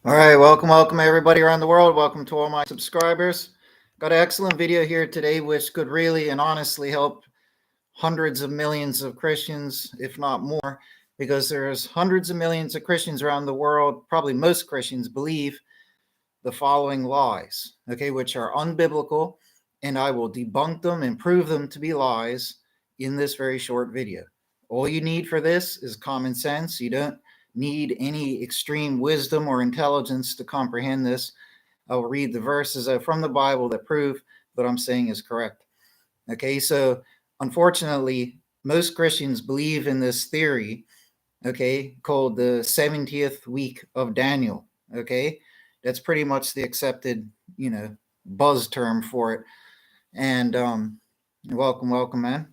All right, welcome everybody around the world. Welcome to all my subscribers. Got an excellent video here today, which could really and honestly help hundreds of millions of Christians, if not more, because there's hundreds of millions of Christians around the world. Probably most Christians believe the following lies, okay, which are unbiblical, and I will debunk them and prove them to be lies in this very short video. All you need for this is common sense. You don't need any extreme wisdom or intelligence to comprehend this. I will read the verses from the Bible that prove what I'm saying is correct. Okay, so unfortunately, most Christians believe in this theory, okay, called the 70th week of Daniel. Okay, that's pretty much the accepted, buzz term for it. And welcome, man.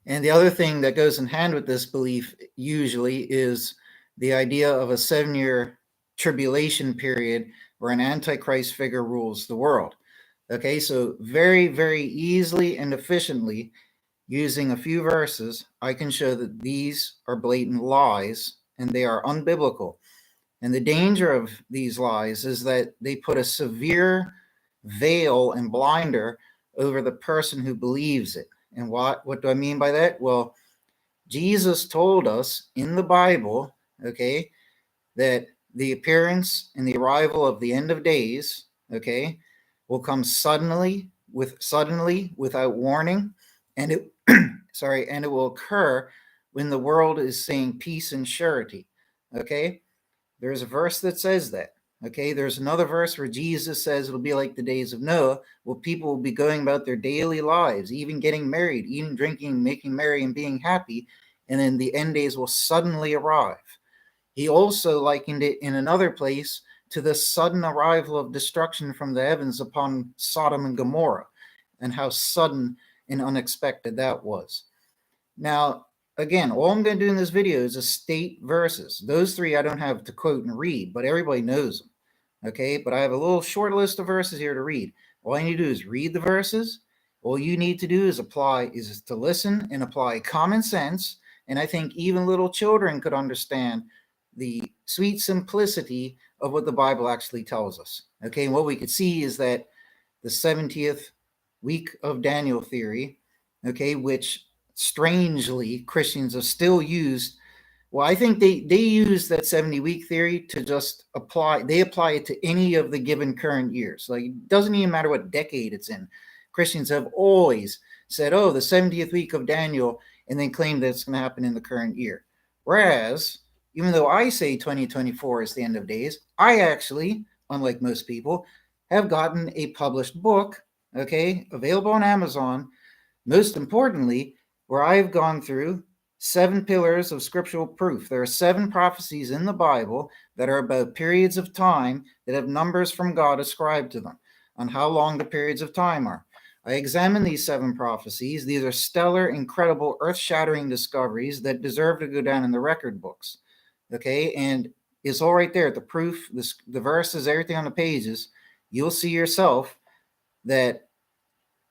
And the other thing that goes in hand with this belief usually is the idea of a 7-year tribulation period where an Antichrist figure rules the world. Okay, so very, very easily and efficiently, using a few verses, I can show that these are blatant lies and they are unbiblical. And the danger of these lies is that they put a severe veil and blinder over the person who believes it. And what do I mean by that? Well, Jesus told us in the Bible, okay, that the appearance and the arrival of the end of days, okay, will come suddenly without warning, and it and it will occur when the world is saying peace and surety. Okay? There's a verse that says that. Okay, there's another verse where Jesus says it'll be like the days of Noah, where people will be going about their daily lives, even getting married, eating, drinking, making merry, and being happy, and then the end days will suddenly arrive. He also likened it in another place to the sudden arrival of destruction from the heavens upon Sodom and Gomorrah, and how sudden and unexpected that was. Now, again, all I'm going to do in this video is just state verses. Those three I don't have to quote and read, but everybody knows them. Okay, but I have a little short list of verses here to read. All I need to do is read the verses. All you need to do is to listen and apply common sense. And I think even little children could understand the sweet simplicity of what the Bible actually tells us. Okay, and what we could see is that the 70th week of Daniel theory, okay, which strangely Christians have still used. Well, I think they use that 70-week theory to just apply it to any of the given current years. Like, it doesn't even matter what decade it's in. Christians have always said, oh, the 70th week of Daniel, and then claim that it's going to happen in the current year. Whereas, even though I say 2024 is the end of days, I actually, unlike most people, have gotten a published book, okay, available on Amazon, most importantly, where I've gone through 7 pillars of scriptural proof. There are 7 prophecies in the Bible that are about periods of time that have numbers from God ascribed to them on how long the periods of time are. I examined these 7 prophecies. These are stellar, incredible, earth-shattering discoveries that deserve to go down in the record books. Okay, and it's all right there. The proof, the verses, everything on the pages. You'll see yourself that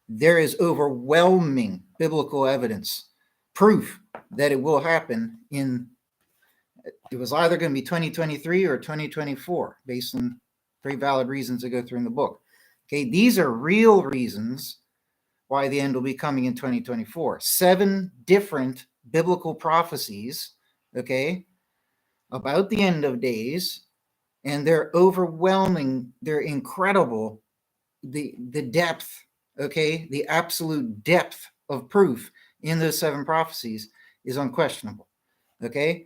there is overwhelming biblical evidence, proof that it will happen it was either going to be 2023 or 2024, based on very valid reasons that go through in the book. Okay, these are real reasons why the end will be coming in 2024. 7 different biblical prophecies, okay, about the end of days, and they're overwhelming, they're incredible, the depth, okay, the absolute depth of proof in those 7 prophecies is unquestionable. Okay,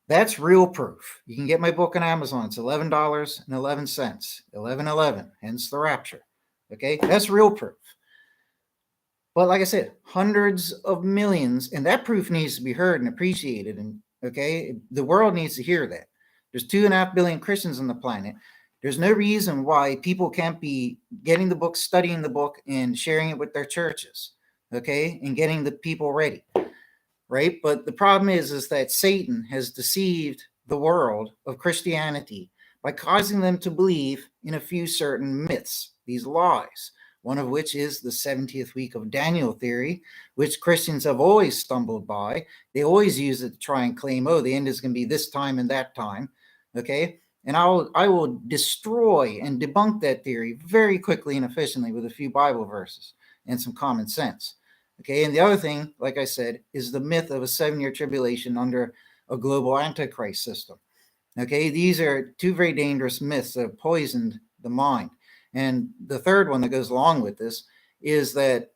that's real proof. You can get my book on Amazon. It's $11.11, 1111, hence the Rapture. Okay, that's real proof. But like I said, hundreds of millions, and that proof needs to be heard and appreciated. And okay, the world needs to hear that. There's 2.5 billion Christians on the planet. There's no reason why people can't be getting the book, studying the book, and sharing it with their churches, okay, and getting the people ready, right? But the problem is that Satan has deceived the world of Christianity by causing them to believe in a few certain myths, these lies, one of which is the 70th week of Daniel theory, which Christians have always stumbled by. They always use it to try and claim, oh, the end is going to be this time and that time, okay? And I will destroy and debunk that theory very quickly and efficiently with a few Bible verses and some common sense. Okay, and the other thing, like I said, is the myth of a 7-year tribulation under a global Antichrist system. Okay, these are two very dangerous myths that have poisoned the mind. And the third one that goes along with this is that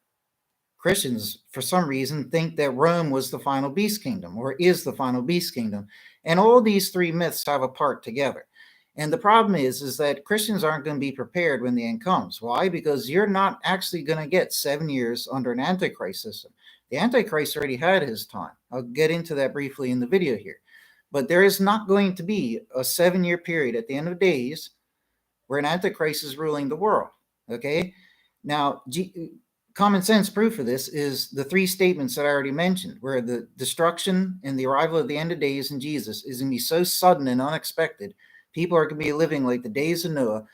Christians, for some reason, think that Rome was the final beast kingdom or is the final beast kingdom. And all these three myths have a part together. And the problem is that Christians aren't going to be prepared when the end comes. Why? Because you're not actually going to get 7 years under an Antichrist system. The Antichrist already had his time. I'll get into that briefly in the video here. But there is not going to be a 7-year period at the end of days where an Antichrist is ruling the world. Okay? Now, common sense proof of this is the three statements that I already mentioned, where the destruction and the arrival of the end of days in Jesus is going to be so sudden and unexpected. People are going to be living like the days of Noah,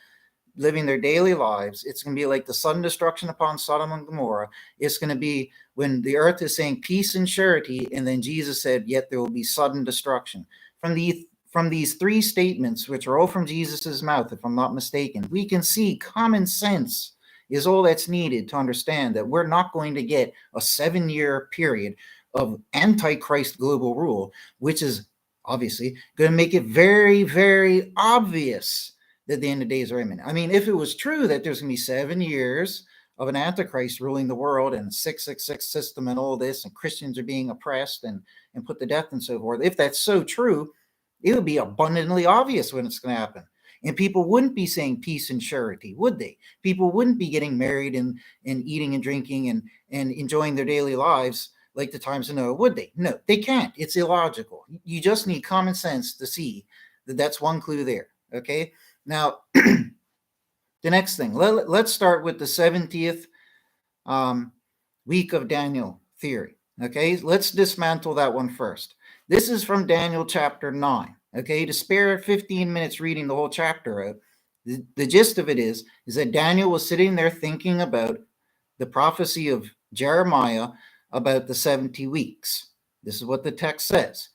living their daily lives. It's going to be like the sudden destruction upon Sodom and Gomorrah. It's going to be when the earth is saying peace and surety, and then Jesus said, yet there will be sudden destruction. From these three statements, which are all from Jesus's mouth, if I'm not mistaken, we can see common sense is all that's needed to understand that we're not going to get a 7-year period of Antichrist global rule, which is obviously going to make it very, very obvious that the end of days are imminent. I mean, if it was true that there's going to be 7 years of an Antichrist ruling the world and 666 system and all this, and Christians are being oppressed and put to death and so forth, if that's so true, it would be abundantly obvious when it's going to happen. And people wouldn't be saying peace and surety, would they? People wouldn't be getting married and eating and drinking and enjoying their daily lives like the times of Noah, would they? No, they can't. It's illogical. You just need common sense to see that that's one clue there. Okay? Now, the next thing, let's start with the 70th week of Daniel theory. Okay? Let's dismantle that one first. This is from Daniel chapter 9. Okay, to spare 15 minutes reading the whole chapter out, the gist of it is that Daniel was sitting there thinking about the prophecy of Jeremiah about the 70 weeks. This is what the text says.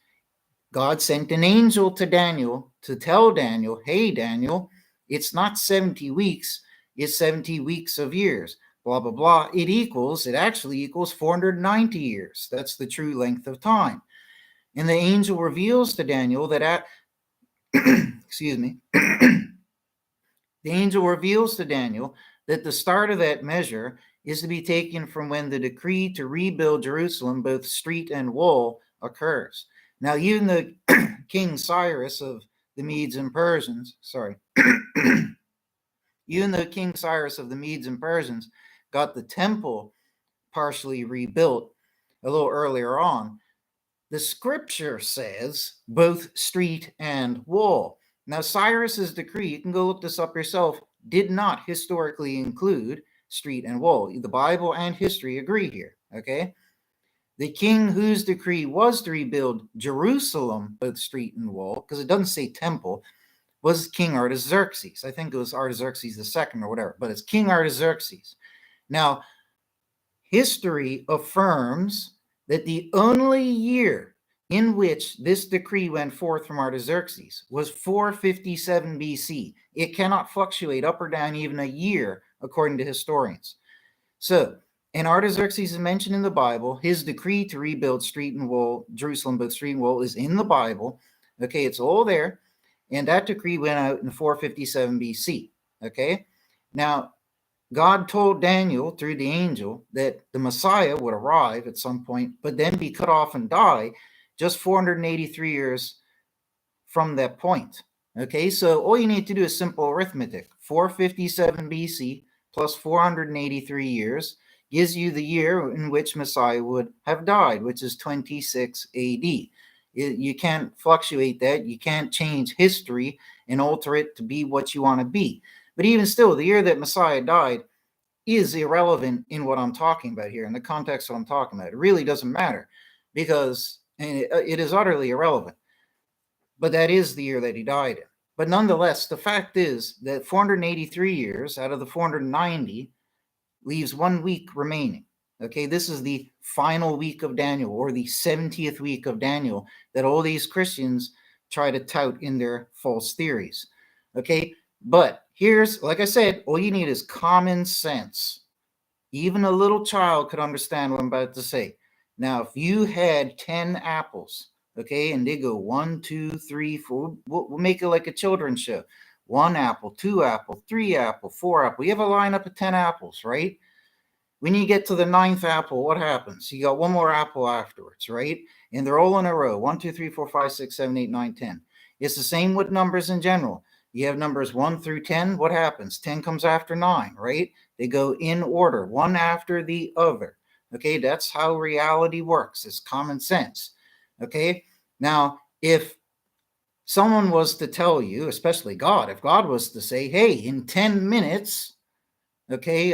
God sent an angel to Daniel to tell Daniel, hey, Daniel, it's not 70 weeks, it's 70 weeks of years. Blah, blah, blah. It actually equals 490 years. That's the true length of time. And the angel reveals to Daniel that excuse me, the angel reveals to Daniel that the start of that measure is to be taken from when the decree to rebuild Jerusalem, both street and wall, occurs. Now, even the King Cyrus of the Medes and Persians, even though King Cyrus of the Medes and Persians got the temple partially rebuilt a little earlier on, the scripture says both street and wall. Now, Cyrus's decree, you can go look this up yourself, did not historically include street and wall. The Bible and history agree here, okay? The king whose decree was to rebuild Jerusalem, both street and wall, because it doesn't say temple, was King Artaxerxes. I think it was Artaxerxes II or whatever, but it's King Artaxerxes. Now, history affirms that the only year in which this decree went forth from Artaxerxes was 457 BC. It cannot fluctuate up or down even a year, according to historians. So, and Artaxerxes is mentioned in the Bible. His decree to rebuild street and wall, Jerusalem, both street and wall, is in the Bible. Okay, it's all there. And that decree went out in 457 BC. Okay, now, God told Daniel through the angel that the Messiah would arrive at some point, but then be cut off and die just 483 years from that point. Okay, so all you need to do is simple arithmetic. 457 BC plus 483 years gives you the year in which Messiah would have died, which is 26 AD. You can't fluctuate that. You can't change history and alter it to be what you want to be. But even still, the year that Messiah died is irrelevant in what I'm talking about here, in the context of what I'm talking about. It really doesn't matter because it is utterly irrelevant. But that is the year that he died in. But nonetheless, the fact is that 483 years out of the 490 leaves 1 week remaining. Okay, this is the final week of Daniel, or the 70th week of Daniel, that all these Christians try to tout in their false theories. Okay, but here's, like I said, all you need is common sense. Even a little child could understand what I'm about to say. Now, if you had 10 apples, okay, and they go 1, 2, 3, 4, we'll make it like a children's show. 1 apple, 2 apple, 3 apple, 4 apple. You have a lineup of 10 apples, right? When you get to the 9th apple, what happens? You got one more apple afterwards, right? And they're all in a row. 1, 2, 3, 4, 5, 6, 7, 8, 9, 10. It's the same with numbers in general. You have numbers 1 through 10. What happens? 10 comes after 9, right? They go in order, one after the other. Okay, that's how reality works. It's common sense. Okay, now if someone was to tell you, especially God, if God was to say, hey, in 10 minutes, okay,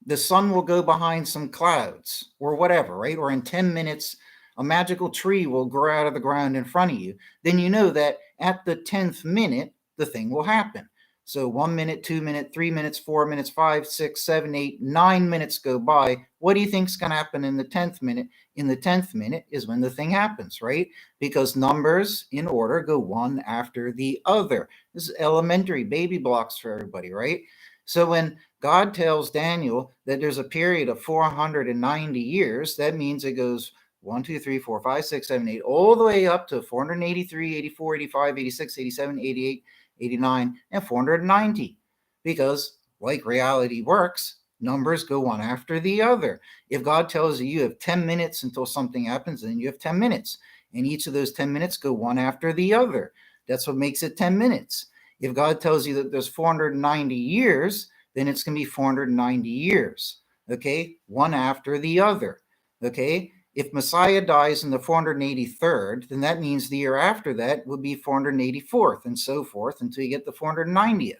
the sun will go behind some clouds or whatever, right? Or in 10 minutes, a magical tree will grow out of the ground in front of you. Then you know that at the 10th minute, the thing will happen. So 1 minute, 2 minutes, 3 minutes, 4 minutes, 5, 6, 7, 8, 9 minutes go by. What do you think is going to happen in the 10th minute? In the 10th minute is when the thing happens, right? Because numbers in order go one after the other. This is elementary baby blocks for everybody, right? So when God tells Daniel that there's a period of 490 years, that means it goes 1, 2, 3, 4, 5, 6, 7, 8, all the way up to 483, 84, 85, 86, 87, 88, 89, and 490. Because, like reality works, numbers go one after the other. If God tells you you have 10 minutes until something happens, then you have 10 minutes. And each of those 10 minutes go one after the other. That's what makes it 10 minutes. If God tells you that there's 490 years, then it's going to be 490 years. Okay, one after the other. Okay, if Messiah dies in the 483rd, then that means the year after that would be 484th and so forth until you get the 490th.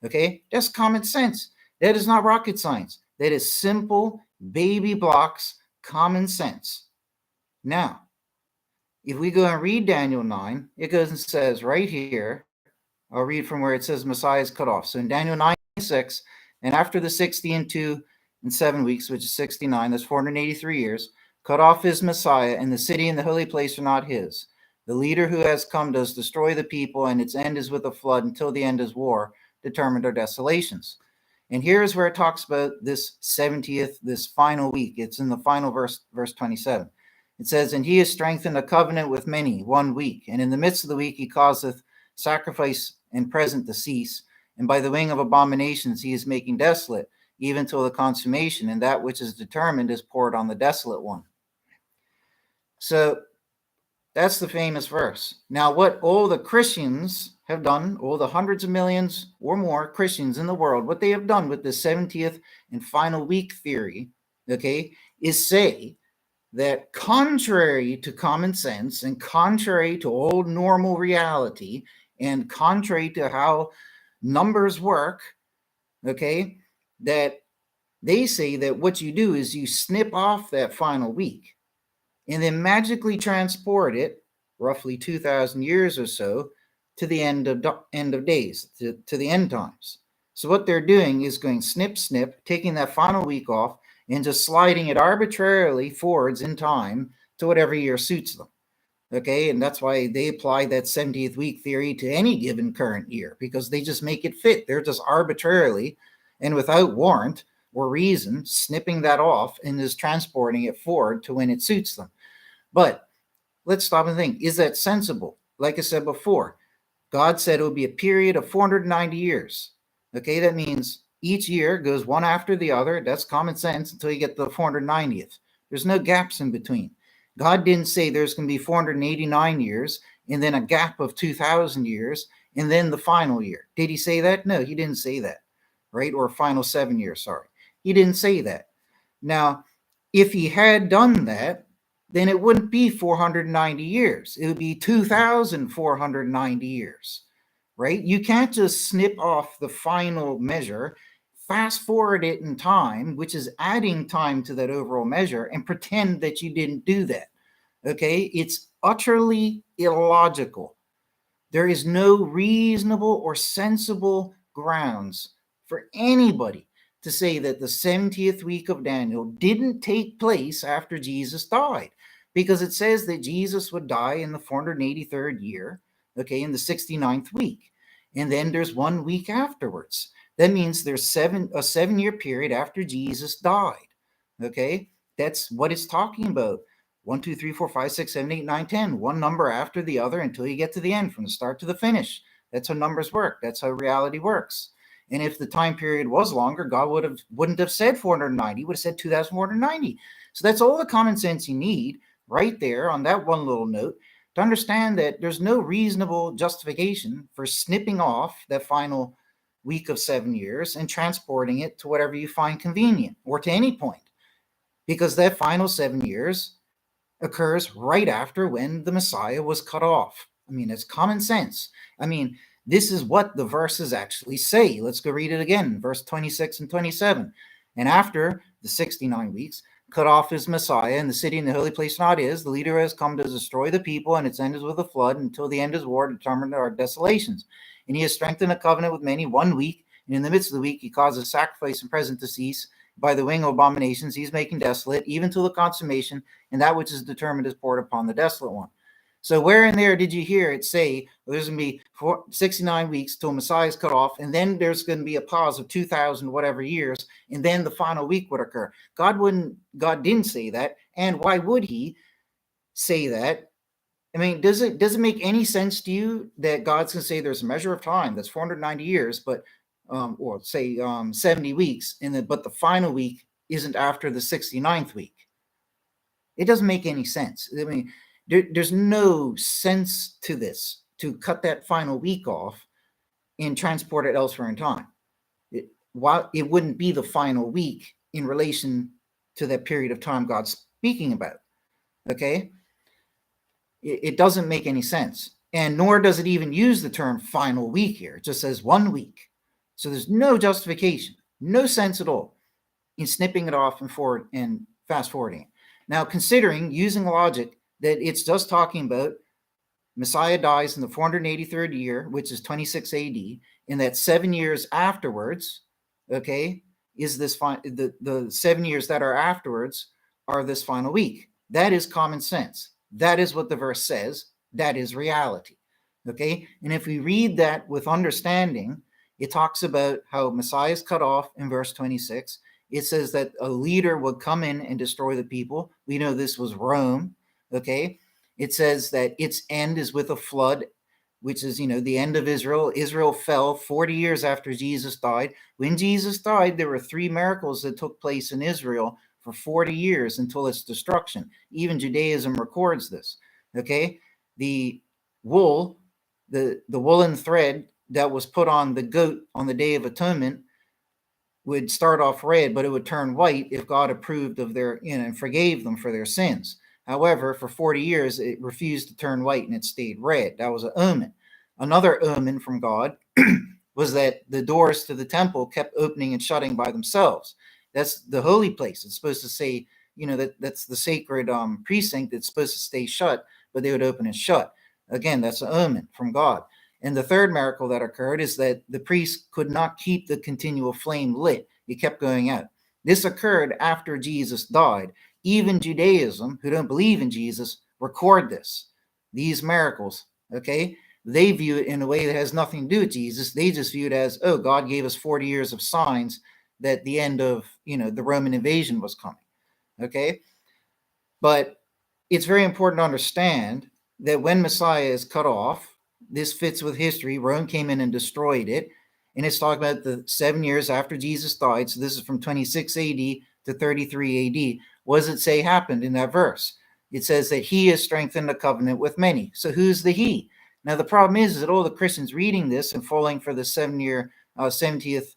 Okay, that's common sense. That is not rocket science. That is simple baby blocks, common sense. Now, if we go and read Daniel 9, it goes and says right here, I'll read from where it says Messiah is cut off. So in Daniel 9:6, and after the 60 and 2 and 7 weeks, which is 69, that's 483 years, cut off is Messiah, and the city and the holy place are not his. The leader who has come does destroy the people, and its end is with a flood until the end is war, determined are desolations. And here's where it talks about this 70th, this final week. It's in the final verse 27. It says, and he has strengthened a covenant with many 1 week, and in the midst of the week he causeth sacrifice and present to cease, and by the wing of abominations he is making desolate, even till the consummation, and that which is determined is poured on the desolate one. So that's the famous verse. Now, what all the Christians have done, all the hundreds of millions or more Christians in the world, what they have done with the 70th and final week theory, okay, is say that contrary to common sense and contrary to old normal reality and contrary to how numbers work, okay, that they say that what you do is you snip off that final week and then magically transport it roughly 2,000 years or so to the end of days, to the end times. So what they're doing is going snip, snip, taking that final week off and just sliding it arbitrarily forwards in time to whatever year suits them. Okay, and that's why they apply that 70th week theory to any given current year, because they just make it fit. They're just arbitrarily and without warrant or reason snipping that off and just transporting it forward to when it suits them. But let's stop and think, is that sensible? Like I said before, God said it would be a period of 490 years. Okay, that means each year goes one after the other. That's common sense until you get to the 490th. There's no gaps in between. God didn't say there's going to be 489 years and then a gap of 2,000 years and then the final year. Did he say that? No, he didn't say that, right? Or final 7 years, sorry. He didn't say that. Now, if he had done that, then it wouldn't be 490 years. It would be 2,490 years, right? You can't just snip off the final measure, fast forward it in time, which is adding time to that overall measure, and pretend that you didn't do that. Okay, it's utterly illogical. There is no reasonable or sensible grounds for anybody to say that the 70th week of Daniel didn't take place after Jesus died. because it says that Jesus would die in the 483rd year, okay, in the 69th week. And then there's 1 week afterwards. That means there's a 7-year period after Jesus died. Okay, that's what it's talking about. 1, 2, 3, 4, 5, 6, 7, 8, 9, 10. One number after the other until you get to the end, from the start to the finish. That's how numbers work. That's how reality works. And if the time period was longer, God wouldn't have said 490. He would have said 2,490. So that's all the common sense you need right there on that one little note to understand that there's no reasonable justification for snipping off that final week of 7 years and transporting it to whatever you find convenient, or to any point, because that final 7 years occurs right after when the Messiah was cut off. I mean, it's common sense. I mean, this is what the verses actually say. Let's go read it again, verse 26 and 27. And after the 69 weeks, cut off his Messiah, and the city and the holy place not is. The leader has come to destroy the people, and its end is with a flood, until the end is war, determined our desolations. And he has strengthened a covenant with many 1 week, and in the midst of the week he causes sacrifice and present to cease. By the wing of abominations he's making desolate, even till the consummation, and that which is determined is poured upon the desolate one. So where in there did you hear it say, well, there's going to be 69 weeks till Messiah is cut off, and then there's going to be a pause of 2,000 whatever years, and then the final week would occur? God didn't say that, and why would he say that? I mean, does it make any sense to you that God's going to say there's a measure of time that's 490 years, but or say 70 weeks, but the final week isn't after the 69th week? It doesn't make any sense. I mean, there's no sense to this, to cut that final week off and transport it elsewhere in time. While it wouldn't be the final week in relation to that period of time God's speaking about. Okay? It doesn't make any sense. And nor does it even use the term final week here. It just says 1 week. So there's no justification, no sense at all in snipping it off and fast forwarding it. Now, considering, using logic, that it's just talking about Messiah dies in the 483rd year, which is 26 AD, and that 7 years afterwards, okay, is this the 7 years that are afterwards are this final week. That is common sense. That is what the verse says. That is reality. Okay, and if we read that with understanding, it talks about how Messiah is cut off in verse 26. It says that a leader would come in and destroy the people. We know this was Rome. Okay, it says that its end is with a flood, which is, the end of Israel. Israel fell 40 years after Jesus died. When Jesus died, there were 3 miracles that took place in Israel for 40 years until its destruction. Even Judaism records this. Okay, the wool, the woolen thread that was put on the goat on the Day of Atonement would start off red, but it would turn white if God approved of their, and forgave them for their sins. However, for 40 years, it refused to turn white and it stayed red. That was an omen. Another omen from God was that the doors to the temple kept opening and shutting by themselves. That's the holy place. It's supposed to say, that's the sacred precinct that's supposed to stay shut, but they would open and shut. Again, that's an omen from God. And the third miracle that occurred is that the priest could not keep the continual flame lit. It kept going out. This occurred after Jesus died. Even Judaism, who don't believe in Jesus, record this. These miracles, okay? They view it in a way that has nothing to do with Jesus. They just view it as, oh, God gave us 40 years of signs that the end of, the Roman invasion was coming, okay? But it's very important to understand that when Messiah is cut off, this fits with history. Rome came in and destroyed it. And it's talking about the 7 years after Jesus died. So this is from 26 AD to 33 AD. What does it say happened in that verse? It says that he has strengthened a covenant with many. So who's the he? Now, the problem is that all the Christians reading this and falling for the 70th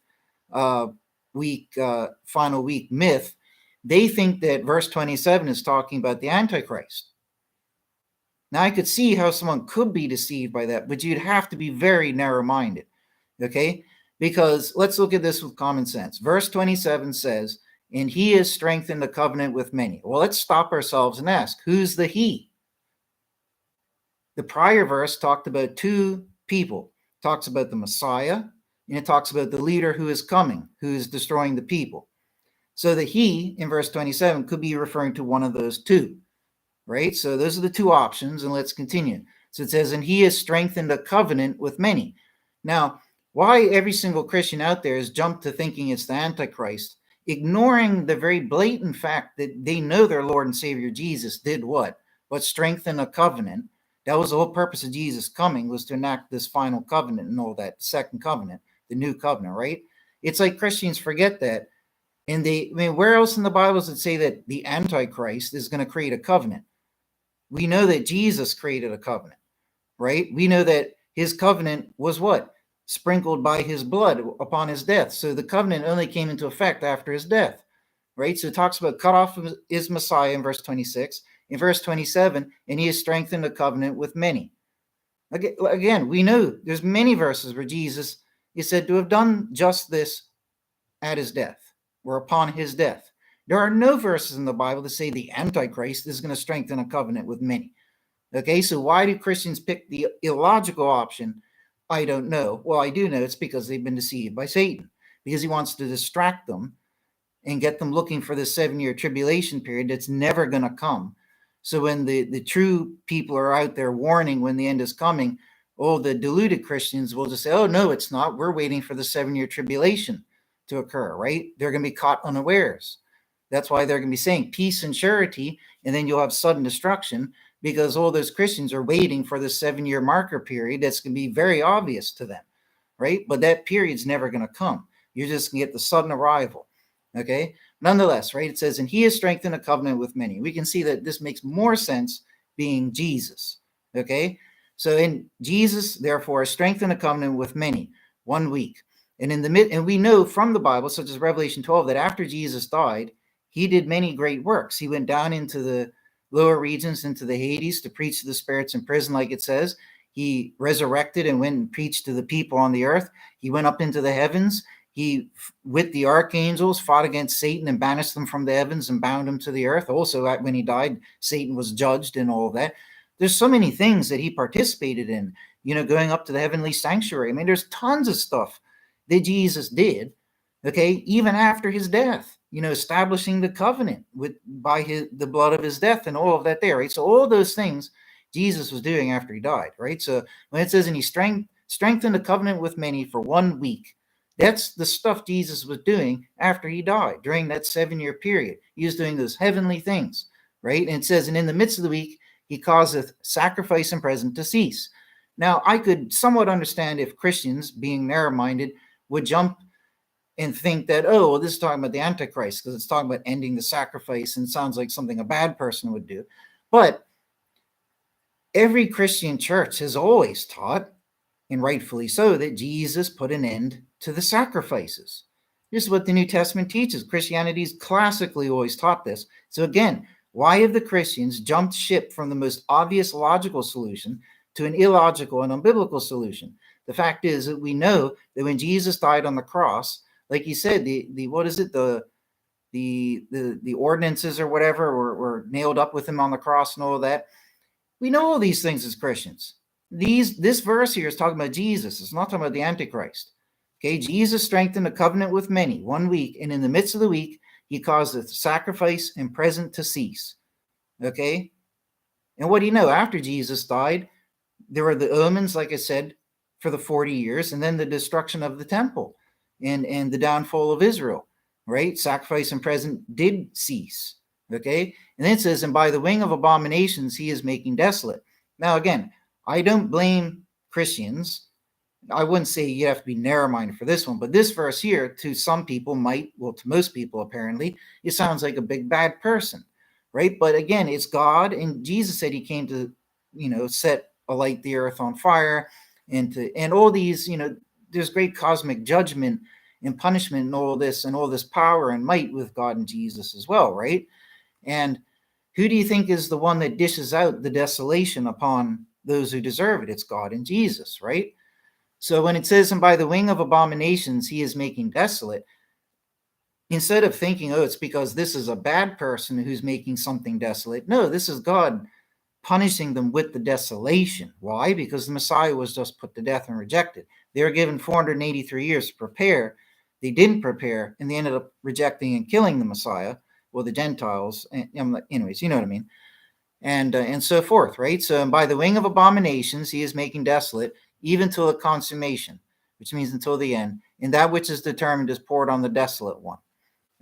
week, final week myth, they think that verse 27 is talking about the Antichrist. Now, I could see how someone could be deceived by that, but you'd have to be very narrow-minded, okay? Because let's look at this with common sense. Verse 27 says, and he has strengthened the covenant with many. Well, let's stop ourselves and ask, who's the he? The prior verse talked about 2 people. It talks about the Messiah, and it talks about the leader who is coming, who is destroying the people. So the he in verse 27 could be referring to one of those 2. right? So those are the two options, and let's continue. So it says, and he has strengthened a covenant with many. Now, why every single Christian out there has jumped to thinking it's the Antichrist, ignoring the very blatant fact that they know their Lord and Savior Jesus did what? But strengthen a covenant. That was the whole purpose of Jesus coming, was to enact this final covenant and all that, second covenant, the new covenant, right? It's like Christians forget that. And where else in the Bible does it say that the Antichrist is going to create a covenant? We know that Jesus created a covenant, right? We know that his covenant was what? Sprinkled by his blood upon his death. So the covenant only came into effect after his death, right? So it talks about cut off is Messiah in verse 26. In verse 27, and he has strengthened a covenant with many. Again, we know there's many verses where Jesus is said to have done just this at his death or upon his death. There are no verses in the Bible that say the Antichrist is going to strengthen a covenant with many. Okay, so why do Christians pick the illogical option? I don't know. Well, I do know it's because they've been deceived by Satan, because he wants to distract them and get them looking for this 7-year tribulation period that's never going to come. So when the true people are out there warning when the end is coming, all the deluded Christians will just say, oh, no, it's not. We're waiting for the 7-year tribulation to occur, right? They're going to be caught unawares. That's why they're going to be saying peace and surety, and then you'll have sudden destruction, because all those Christians are waiting for the 7-year marker period that's going to be very obvious to them, right? But that period's never going to come. You're just going to get the sudden arrival, okay? Nonetheless, right, it says, and he has strengthened a covenant with many. We can see that this makes more sense being Jesus, okay? So in Jesus, therefore, strengthened a covenant with many, 1 week. And and we know from the Bible, such as Revelation 12, that after Jesus died, he did many great works. He went down into the lower regions, into the Hades, to preach to the spirits in prison, like it says. He resurrected and went and preached to the people on the earth. He went up into the heavens. He, with the archangels, fought against Satan and banished them from the heavens and bound him to the earth. Also, when he died, Satan was judged and all of that. There's so many things that he participated in, going up to the heavenly sanctuary. I mean, there's tons of stuff that Jesus did, okay, even after his death, establishing the covenant by the blood of his death and all of that there, right? So all those things Jesus was doing after he died, right? So when it says, and he strengthened the covenant with many for 1 week, that's the stuff Jesus was doing after he died, during that 7-year period. He was doing those heavenly things, right? And it says, and in the midst of the week, he causeth sacrifice and present to cease. Now, I could somewhat understand if Christians, being narrow-minded, would jump and think that, oh, well, this is talking about the Antichrist because it's talking about ending the sacrifice and sounds like something a bad person would do. But every Christian church has always taught, and rightfully so, that Jesus put an end to the sacrifices. This is what the New Testament teaches. Christianity's classically always taught this. So again, why have the Christians jumped ship from the most obvious logical solution to an illogical and unbiblical solution? The fact is that we know that when Jesus died on the cross, like he said, the ordinances or whatever were nailed up with him on the cross and all of that. We know all these things as Christians. This verse here is talking about Jesus. It's not talking about the Antichrist. Okay, Jesus strengthened a covenant with many 1 week, and in the midst of the week, he caused the sacrifice and present to cease. Okay, and what do you know? After Jesus died, there were the omens, like I said, for the 40 years, and then the destruction of the temple and the downfall of Israel, right? Sacrifice and present did cease, okay? And then it says, and by the wing of abominations, he is making desolate. Now, again, I don't blame Christians. I wouldn't say you have to be narrow-minded for this one, but this verse here, to some people to most people apparently, it sounds like a big bad person, right? But again, it's God, and Jesus said he came to, set alight the earth on fire, and all these, there's great cosmic judgment and punishment and all this power and might with God and Jesus as well, right? And who do you think is the one that dishes out the desolation upon those who deserve it? It's God and Jesus, right? So when it says, and by the wing of abominations, he is making desolate, instead of thinking, oh, it's because this is a bad person who's making something desolate. No, this is God punishing them with the desolation. Why? Because the Messiah was just put to death and rejected. They were given 483 years to prepare. They didn't prepare, and they ended up rejecting and killing the Messiah, or the Gentiles. Anyways, you know what I mean. and so forth, right? So, and by the wing of abominations, he is making desolate, even till the consummation, which means until the end, and that which is determined is poured on the desolate one.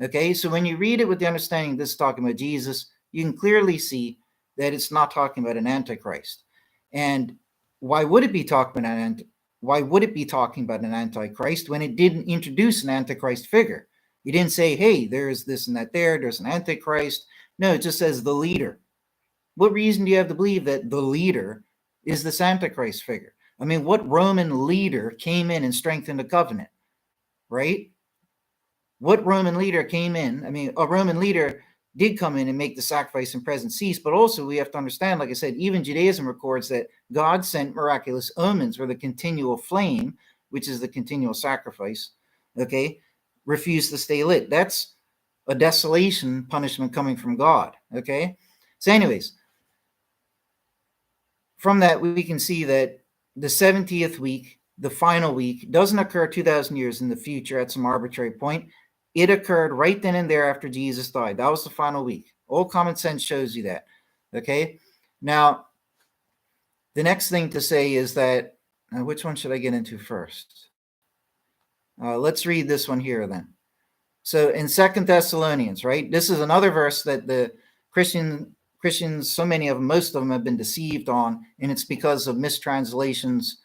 Okay, so when you read it with the understanding this is talking about Jesus, you can clearly see that it's not talking about an Antichrist. And why would it be talking about an Antichrist when it didn't introduce an Antichrist figure? You didn't say, hey, there's this and that there's an Antichrist. No, it just says the leader. What reason do you have to believe that the leader is this Antichrist figure? I mean, what Roman leader came in and strengthened the covenant, right? What Roman leader came in? I mean, a Roman leader did come in and make the sacrifice and presence cease, but also we have to understand, like I said, even Judaism records that God sent miraculous omens where the continual flame, which is the continual sacrifice, okay, refused to stay lit. That's a desolation punishment coming from God, okay? So anyways, from that, we can see that the 70th week, the final week, doesn't occur 2,000 years in the future at some arbitrary point. It occurred right then and there after Jesus died. That was the final week. All common sense shows you that. Okay? Now, the next thing to say is that, which one should I get into first? Let's read this one here then. So in 2 Thessalonians, right? This is another verse that the Christians, so many of them, most of them have been deceived on, and it's because of mistranslations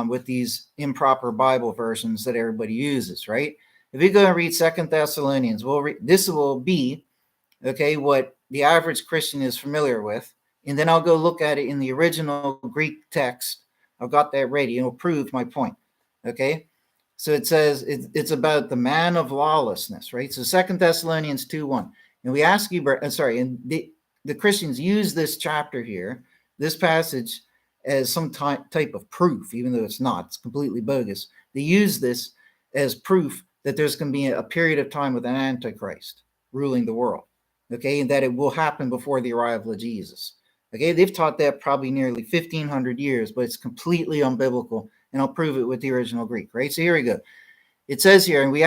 with these improper Bible versions that everybody uses, right? If you go and read 2 Thessalonians, this will be, okay, what the average Christian is familiar with, and then I'll go look at it in the original Greek text. I've got that ready, and it'll prove my point, okay? So it says it's about the man of lawlessness, right? So 2 Thessalonians 2:1. And we ask you, and the Christians use this chapter here, this passage, as some type of proof, even though it's not. It's completely bogus. They use this as proof that there's going to be a period of time with an Antichrist ruling the world, okay? And that it will happen before the arrival of Jesus. Okay, they've taught that probably nearly 1,500 years, but it's completely unbiblical, and I'll prove it with the original Greek, right? So here we go. It says here, and we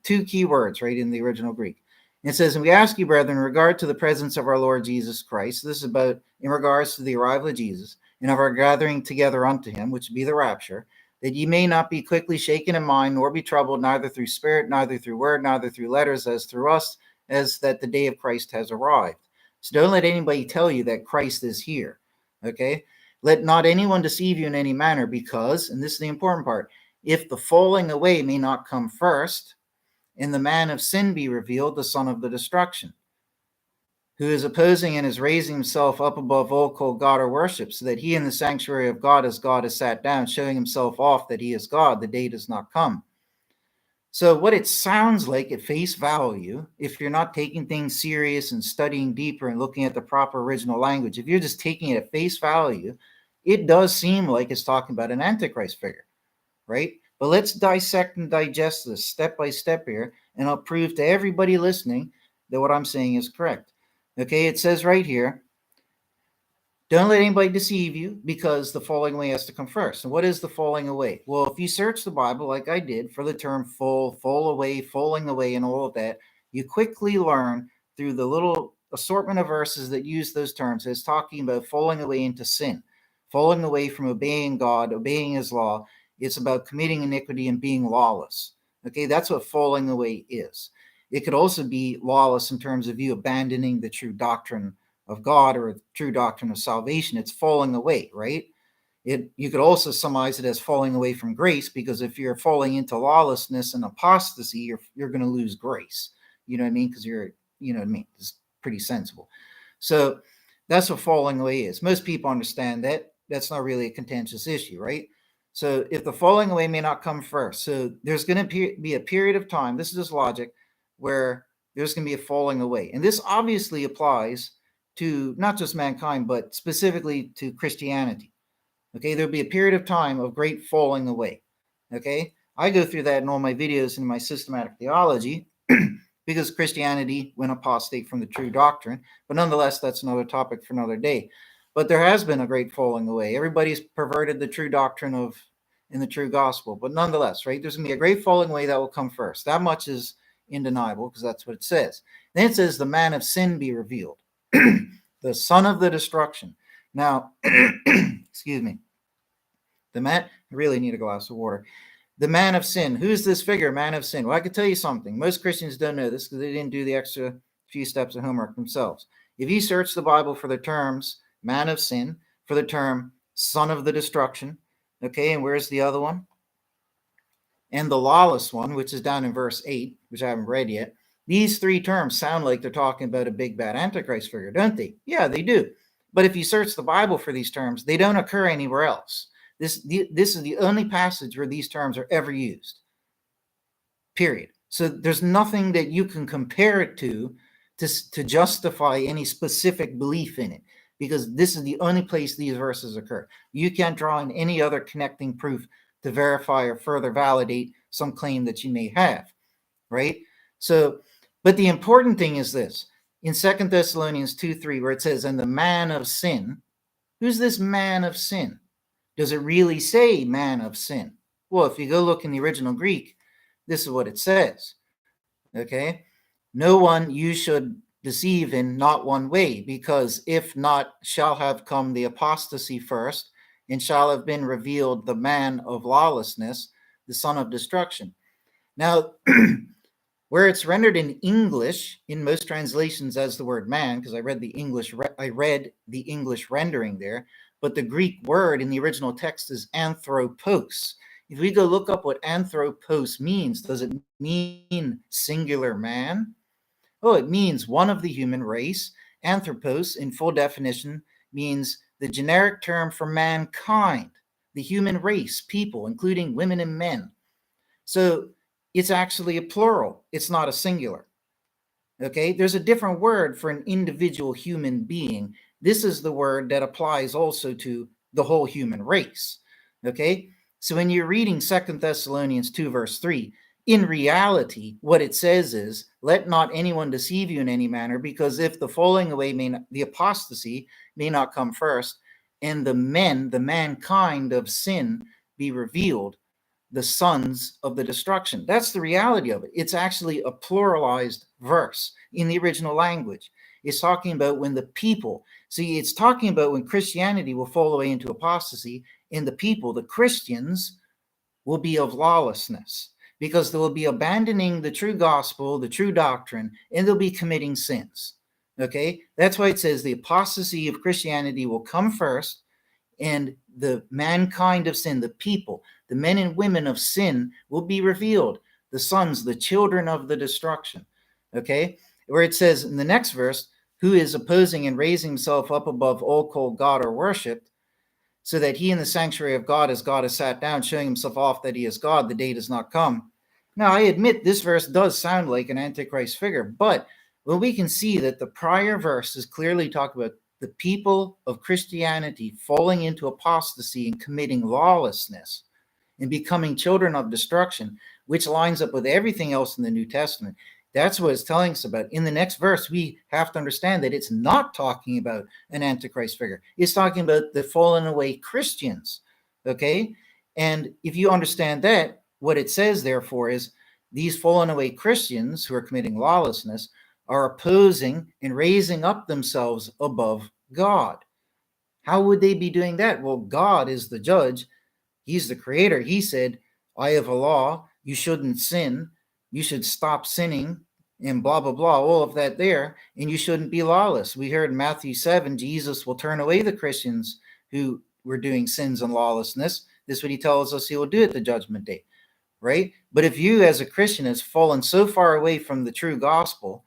two key words, right, in the original Greek. It says, and we ask you, brethren, in regard to the presence of our Lord Jesus Christ, this is about in regards to the arrival of Jesus, and of our gathering together unto him, which would be the rapture, that ye may not be quickly shaken in mind, nor be troubled, neither through spirit, neither through word, neither through letters, as through us, as that the day of Christ has arrived. So don't let anybody tell you that Christ is here, okay? Let not anyone deceive you in any manner, because, and this is the important part, if the falling away may not come first, and the man of sin be revealed, the son of the destruction, who is opposing and is raising himself up above all called God or worship, so that he in the sanctuary of God as God is sat down, showing himself off that he is God, the day does not come. So what it sounds like at face value, if you're not taking things serious and studying deeper and looking at the proper original language, if you're just taking it at face value, it does seem like it's talking about an Antichrist figure, right? But let's dissect and digest this step by step here, and I'll prove to everybody listening that what I'm saying is correct. Okay, it says right here, don't let anybody deceive you, because the falling away has to come first. And what is the falling away? Well, if you search the Bible like I did for the term fall away, falling away, and all of that, you quickly learn through the little assortment of verses that use those terms, it's talking about falling away into sin, falling away from obeying God, obeying his law. It's about committing iniquity and being lawless. Okay, that's what falling away is. It could also be lawless in terms of you abandoning the true doctrine of God or a true doctrine of salvation. It's falling away, right? You could also summarize it as falling away from grace, because if you're falling into lawlessness and apostasy, you're going to lose grace. You know what I mean? Because it's pretty sensible. So that's what falling away is. Most people understand that. That's not really a contentious issue, right? So if the falling away may not come first, so there's going to be a period of time, this is just logic, where there's going to be a falling away. And this obviously applies to not just mankind, but specifically to Christianity. Okay, there'll be a period of time of great falling away. Okay, I go through that in all my videos in my systematic theology because Christianity went apostate from the true doctrine. But nonetheless, that's another topic for another day. But there has been a great falling away. Everybody's perverted the true doctrine in the true gospel. But nonetheless, right, there's going to be a great falling away that will come first. That much is undeniable, because that's what it says. Then it says the man of sin be revealed. the son of the destruction. Now, excuse me. I really need a glass of water. The man of sin. Who's this figure, man of sin? Well, I can tell you something. Most Christians don't know this because they didn't do the extra few steps of homework themselves. If you search the Bible for the terms man of sin, for the term son of the destruction, okay, and where's the other one? And the lawless one, which is down in verse 8, which I haven't read yet. These three terms sound like they're talking about a big bad Antichrist figure, don't they? Yeah, they do. But if you search the Bible for these terms, they don't occur anywhere else. This is the only passage where these terms are ever used. Period. So there's nothing that you can compare it to justify any specific belief in it, because this is the only place these verses occur. You can't draw in any other connecting proof to verify or further validate some claim that you may have, right? So, but the important thing is this. In 2 Thessalonians 2:3, where it says, and the man of sin, who's this man of sin? Does it really say man of sin? Well, if you go look in the original Greek, this is what it says, okay? No one you should deceive in not one way, because if not, shall have come the apostasy first, and shall have been revealed the man of lawlessness, the son of destruction. Now, where it's rendered in English, in most translations as the word man, because I read the English rendering there, but the Greek word in the original text is anthropos. If we go look up what anthropos means, does it mean singular man? Oh, it means one of the human race. Anthropos, in full definition, means the generic term for mankind, the human race, people, including women and men. So it's actually a plural. It's not a singular. Okay, there's a different word for an individual human being. This is the word that applies also to the whole human race. Okay, so when you're reading 2 Thessalonians 2, verse 3, in reality, what it says is, let not anyone deceive you in any manner, because if the falling away the apostasy may not come first, and the mankind of sin be revealed, the sons of the destruction. That's the reality of it. It's actually a pluralized verse in the original language. It's talking about when the people, see, it's talking about when Christianity will fall away into apostasy, and the people, the Christians, will be of lawlessness, because they will be abandoning the true gospel, the true doctrine, and they'll be committing sins. Okay? That's why it says the apostasy of Christianity will come first, and the mankind of sin, the people, the men and women of sin will be revealed, the sons, the children of the destruction. Okay? Where it says in the next verse, who is opposing and raising himself up above all called God or worshipped, so that he in the sanctuary of God, as God has sat down, showing himself off that he is God, the day does not come. Now, I admit this verse does sound like an Antichrist figure, but when we can see that the prior verse is clearly talking about the people of Christianity falling into apostasy and committing lawlessness and becoming children of destruction, which lines up with everything else in the New Testament. That's what it's telling us about. In the next verse, we have to understand that it's not talking about an Antichrist figure. It's talking about the fallen away Christians, okay? And if you understand that, what it says, therefore, is these fallen away Christians who are committing lawlessness are opposing and raising up themselves above God. How would they be doing that? Well, God is the judge. He's the creator. He said, I have a law. You shouldn't sin. You should stop sinning and blah, blah, blah, all of that there. And you shouldn't be lawless. We heard in Matthew 7, Jesus will turn away the Christians who were doing sins and lawlessness. This is what he tells us he will do at the judgment day, right? But if you as a Christian has fallen so far away from the true gospel,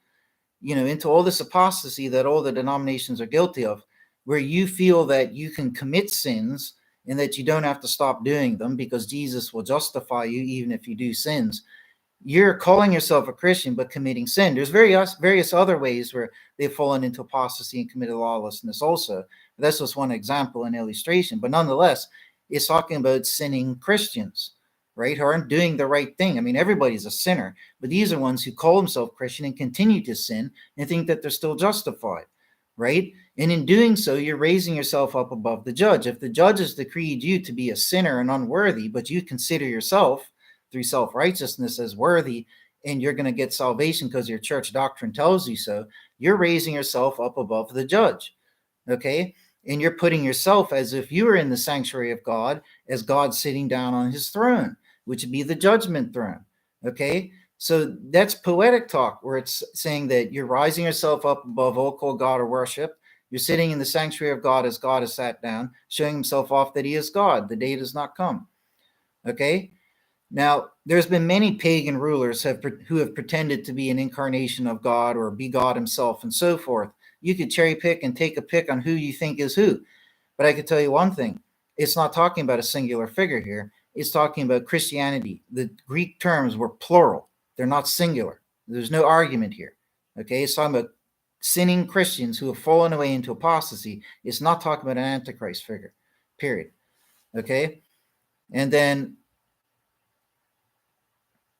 into all this apostasy that all the denominations are guilty of, where you feel that you can commit sins and that you don't have to stop doing them because Jesus will justify you even if you do sins, you're calling yourself a Christian but committing sin. There's various other ways where they've fallen into apostasy and committed lawlessness also. That's just one example and illustration. But nonetheless, it's talking about sinning Christians, right, who aren't doing the right thing. I mean, everybody's a sinner, but these are ones who call themselves Christian and continue to sin and think that they're still justified, right? And in doing so, you're raising yourself up above the judge. If the judge has decreed you to be a sinner and unworthy, but you consider yourself through self-righteousness as worthy, and you're going to get salvation because your church doctrine tells you so, you're raising yourself up above the judge, Okay? And you're putting yourself as if you were in the sanctuary of God, as God sitting down on his throne, which would be the judgment throne. Okay? So that's poetic talk, where it's saying that you're rising yourself up above all called God or worship. You're sitting in the sanctuary of God as God is sat down, showing himself off that he is God. The day does not come. Okay? Now, there's been many pagan rulers who have pretended to be an incarnation of God or be God himself and so forth. You could cherry pick and take a pick on who you think is who. But I could tell you one thing. It's not talking about a singular figure here. It's talking about Christianity. The Greek terms were plural. They're not singular. There's no argument here. Okay? It's talking about sinning Christians who have fallen away into apostasy. It's not talking about an Antichrist figure, period. Okay? And then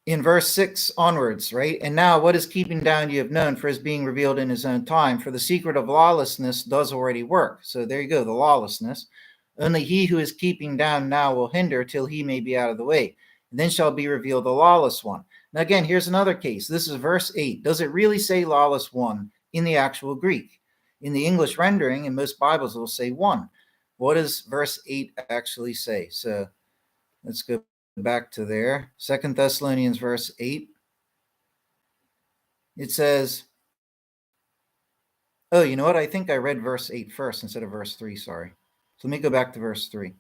in verse 6 onwards, right? And now what is keeping down you have known, for his being revealed in his own time. For the secret of lawlessness does already work. So there you go, the lawlessness. Only he who is keeping down now will hinder till he may be out of the way. And then shall be revealed the lawless one. Now again, here's another case. This is verse 8. Does it really say lawless one in the actual Greek? In the English rendering, in most Bibles, it will say one. What does verse 8 actually say? So let's go back to there. 2 Thessalonians verse 8. It says, oh, you know what? I think I read verse 8 first instead of verse 3. Sorry. So let me go back to verse 3.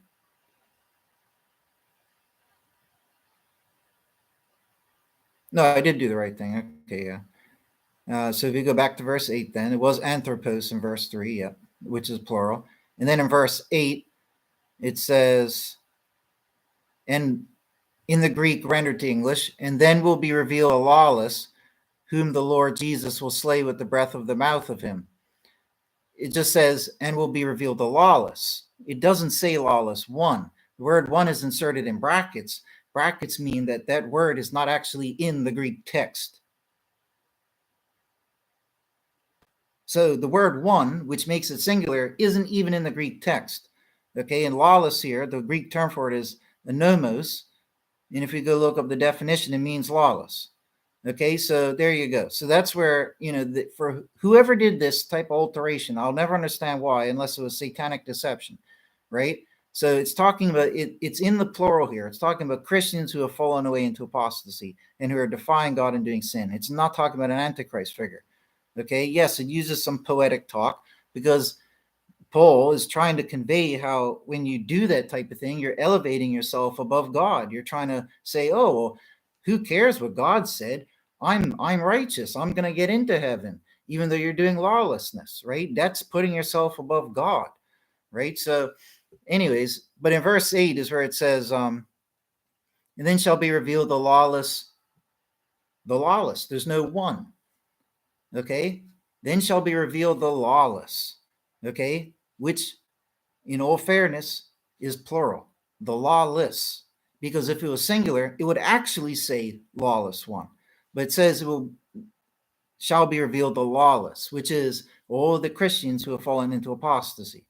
No, I did do the right thing. Okay, yeah. So if you go back to verse 8, then it was anthropos in verse 3, yeah, which is plural. And then in verse 8, it says, and in the Greek rendered to English, and then will be revealed a lawless, whom the Lord Jesus will slay with the breath of the mouth of him. It just says, and will be revealed the lawless. It doesn't say lawless one. The word one is inserted in brackets. Brackets mean that that word is not actually in the Greek text. So the word one, which makes it singular, isn't even in the Greek text. Okay, and lawless here, the Greek term for it is anomos. And if we go look up the definition, it means lawless. Okay, so there you go. So that's where, for whoever did this type of alteration, I'll never understand why, unless it was satanic deception, right? So it's talking about, it's in the plural here. It's talking about Christians who have fallen away into apostasy and who are defying God and doing sin. It's not talking about an Antichrist figure. Okay, yes, it uses some poetic talk because Paul is trying to convey how when you do that type of thing, you're elevating yourself above God. You're trying to say, oh, well, who cares what God said? I'm righteous. I'm going to get into heaven, even though you're doing lawlessness, right? That's putting yourself above God, right? So anyways, but in verse 8 is where it says, and then shall be revealed the lawless. There's no one. Okay? Then shall be revealed the lawless. Okay? Which, in all fairness, is plural. The lawless. Because if it was singular, it would actually say lawless one. But it says shall be revealed the lawless, which is all the Christians who have fallen into apostasy.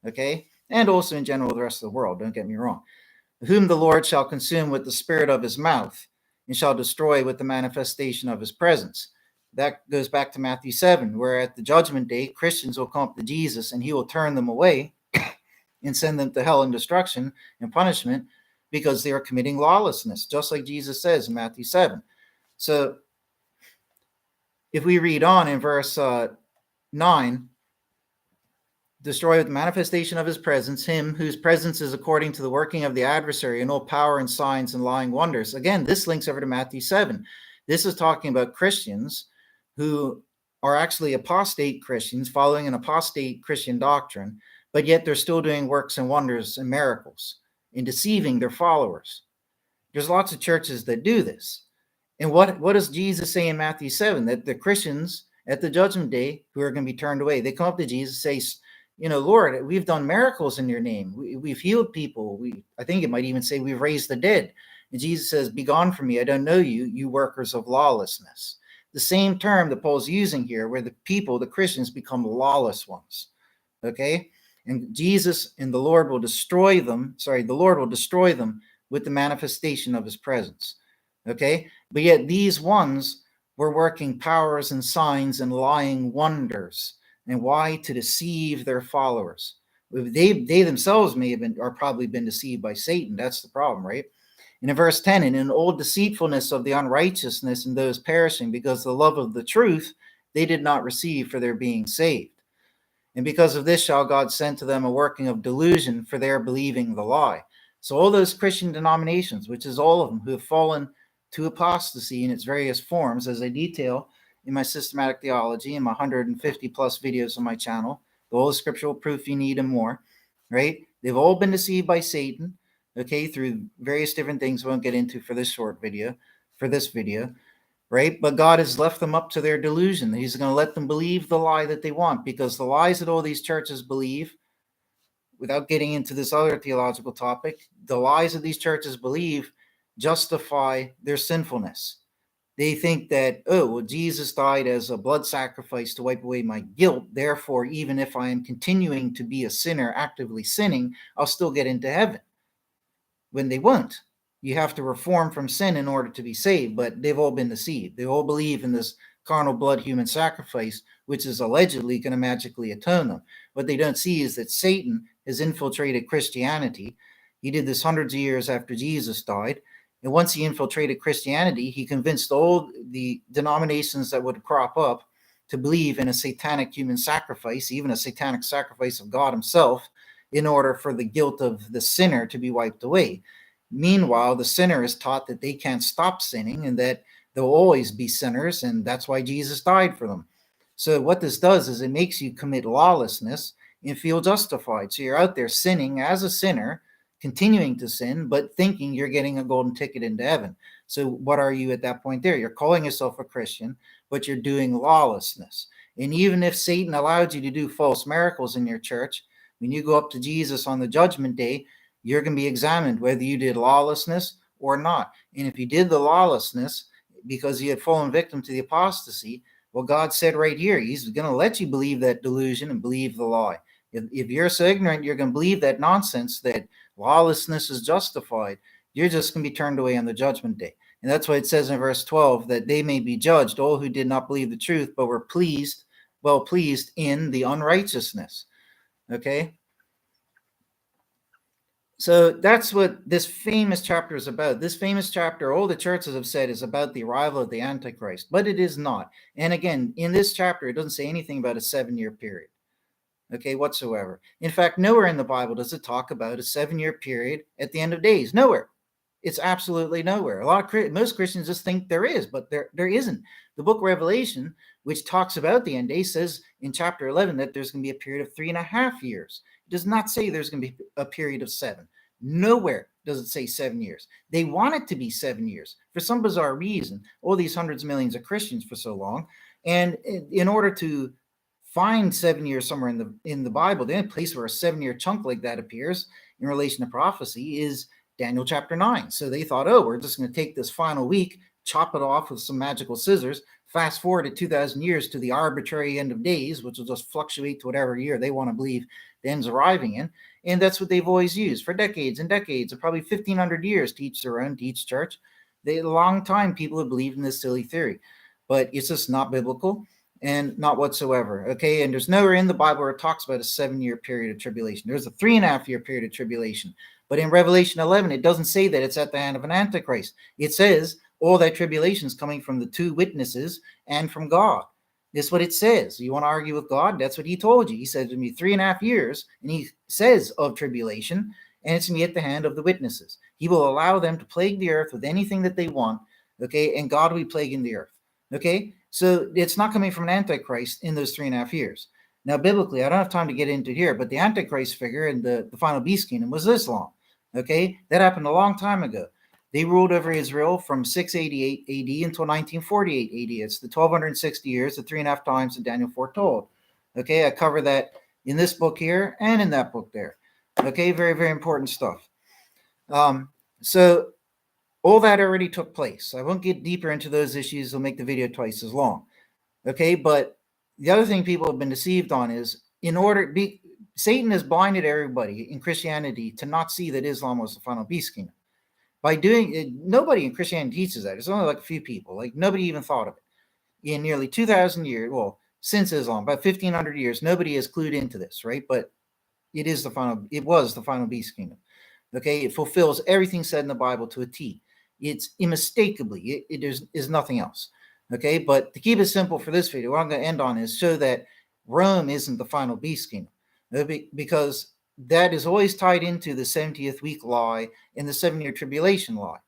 Okay? And also in general, the rest of the world, don't get me wrong. Whom the Lord shall consume with the spirit of his mouth, and shall destroy with the manifestation of his presence. That goes back to Matthew 7, where at the judgment day, Christians will come up to Jesus and he will turn them away and send them to hell and destruction and punishment because they are committing lawlessness, just like Jesus says in Matthew 7. So if we read on in verse 9, destroy with the manifestation of his presence him whose presence is according to the working of the adversary and all power and signs and lying wonders. Again, this links over to Matthew 7. This is talking about Christians who are actually apostate Christians following an apostate Christian doctrine, but yet they're still doing works and wonders and miracles and deceiving their followers. There's lots of churches that do this. And what does Jesus say in Matthew 7? That the Christians at the judgment day who are going to be turned away, they come up to Jesus and say, Lord, we've done miracles in your name. We've healed people. I think it might even say we've raised the dead. And Jesus says, be gone from me. I don't know you, you workers of lawlessness. The same term that Paul's using here, where the people, the Christians, become lawless ones. Okay? And Jesus and the Lord will destroy them. The Lord will destroy them with the manifestation of his presence. Okay? But yet these ones were working powers and signs and lying wonders. And why? To deceive their followers. They themselves may have been, or probably been deceived by Satan. That's the problem, right? And in verse 10, and in all deceitfulness of the unrighteousness in those perishing, because the love of the truth they did not receive for their being saved. And because of this shall God send to them a working of delusion for their believing the lie. So all those Christian denominations, which is all of them, who have fallen to apostasy in its various forms, as I detail in my systematic theology in my 150 plus videos on my channel, all the scriptural proof you need and more, right? They've all been deceived by Satan, okay, through various different things we won't get into for this short video, for this video, right? But God has left them up to their delusion. He's going to let them believe the lie that they want, because the lies that all these churches believe, without getting into this other theological topic, the lies that these churches believe justify their sinfulness. They think that, oh, well, Jesus died as a blood sacrifice to wipe away my guilt. Therefore, even if I am continuing to be a sinner, actively sinning, I'll still get into heaven. When they won't. You have to reform from sin in order to be saved, but they've all been deceived. They all believe in this carnal blood human sacrifice, which is allegedly going to magically atone them. What they don't see is that Satan has infiltrated Christianity. He did this hundreds of years after Jesus died. And once he infiltrated Christianity, he convinced all the denominations that would crop up to believe in a satanic human sacrifice, even a satanic sacrifice of God himself, in order for the guilt of the sinner to be wiped away. Meanwhile, the sinner is taught that they can't stop sinning and that they'll always be sinners, and that's why Jesus died for them. So what this does is it makes you commit lawlessness and feel justified. So you're out there sinning as a sinner, continuing to sin, but thinking you're getting a golden ticket into heaven. So what are you at that point there? You're calling yourself a Christian, but you're doing lawlessness. And even if Satan allowed you to do false miracles in your church, when you go up to Jesus on the judgment day, you're going to be examined whether you did lawlessness or not. And if you did the lawlessness because you had fallen victim to the apostasy, well, God said right here, he's going to let you believe that delusion and believe the lie. If you're so ignorant, you're going to believe that nonsense that lawlessness is justified. You're just going to be turned away on the judgment day. And that's why it says in verse 12 that they may be judged, all who did not believe the truth, but were well pleased in the unrighteousness. Okay? So that's what this famous chapter is about. This famous chapter, all the churches have said, is about the arrival of the Antichrist, but it is not. And again, in this chapter, it doesn't say anything about a 7-year period, okay, whatsoever. In fact, nowhere in the Bible does it talk about a 7-year period at the end of days. Nowhere. It's absolutely nowhere. Most Christians just think there is, but there isn't. The book of Revelation, which talks about the end days, says in chapter 11 that there's going to be a period of 3.5 years. It does not say there's going to be a period of 7. Nowhere does it say 7 years. They want it to be 7 years for some bizarre reason. All these hundreds of millions of Christians for so long, and in order to find 7 years somewhere in the Bible, the only place where a 7-year chunk like that appears in relation to prophecy is Daniel chapter 9. So they thought, oh, we're just going to take this final week, chop it off with some magical scissors, fast forward it 2,000 years to the arbitrary end of days, which will just fluctuate to whatever year they want to believe the end's arriving in. And that's what they've always used for decades and decades, or probably 1,500 years to each their own, to each church. A long time people have believed in this silly theory, but it's just not biblical and not whatsoever. Okay, and there's nowhere in the Bible where it talks about a 7-year period of tribulation. There's a 3.5-year period of tribulation. But in Revelation 11, it doesn't say that it's at the hand of an Antichrist. It says all that tribulation is coming from the 2 witnesses and from God. That's what it says. You want to argue with God? That's what he told you. He said to me 3.5 years, and he says of tribulation, and it's going to be at the hand of the witnesses. He will allow them to plague the earth with anything that they want, okay, and God will be plaguing the earth, okay? So it's not coming from an Antichrist in those 3.5 years. Now, biblically, I don't have time to get into here, but the Antichrist figure in the final beast kingdom was this long, okay? That happened a long time ago. They ruled over Israel from 688 AD until 1948 AD. It's the 1260 years, the 3.5 times that Daniel foretold. Okay, I cover that in this book here and in that book there. Okay, very, very important stuff. So all that already took place. I won't get deeper into those issues. It'll make the video twice as long. Okay, but the other thing people have been deceived on is Satan has blinded everybody in Christianity to not see that Islam was the final beast kingdom. By doing it, nobody in Christianity teaches that. It's only like a few people. Like nobody even thought of it. In nearly 2,000 years, well, since Islam, about 1,500 years. Nobody has clued into this, right? But it was the final beast kingdom. Okay, it fulfills everything said in the Bible to a T. It's unmistakably, it is nothing else. Okay, but to keep it simple for this video, what I'm going to end on is show that Rome isn't the final beast kingdom, because that is always tied into the 70th week lie and the 7-year tribulation lie.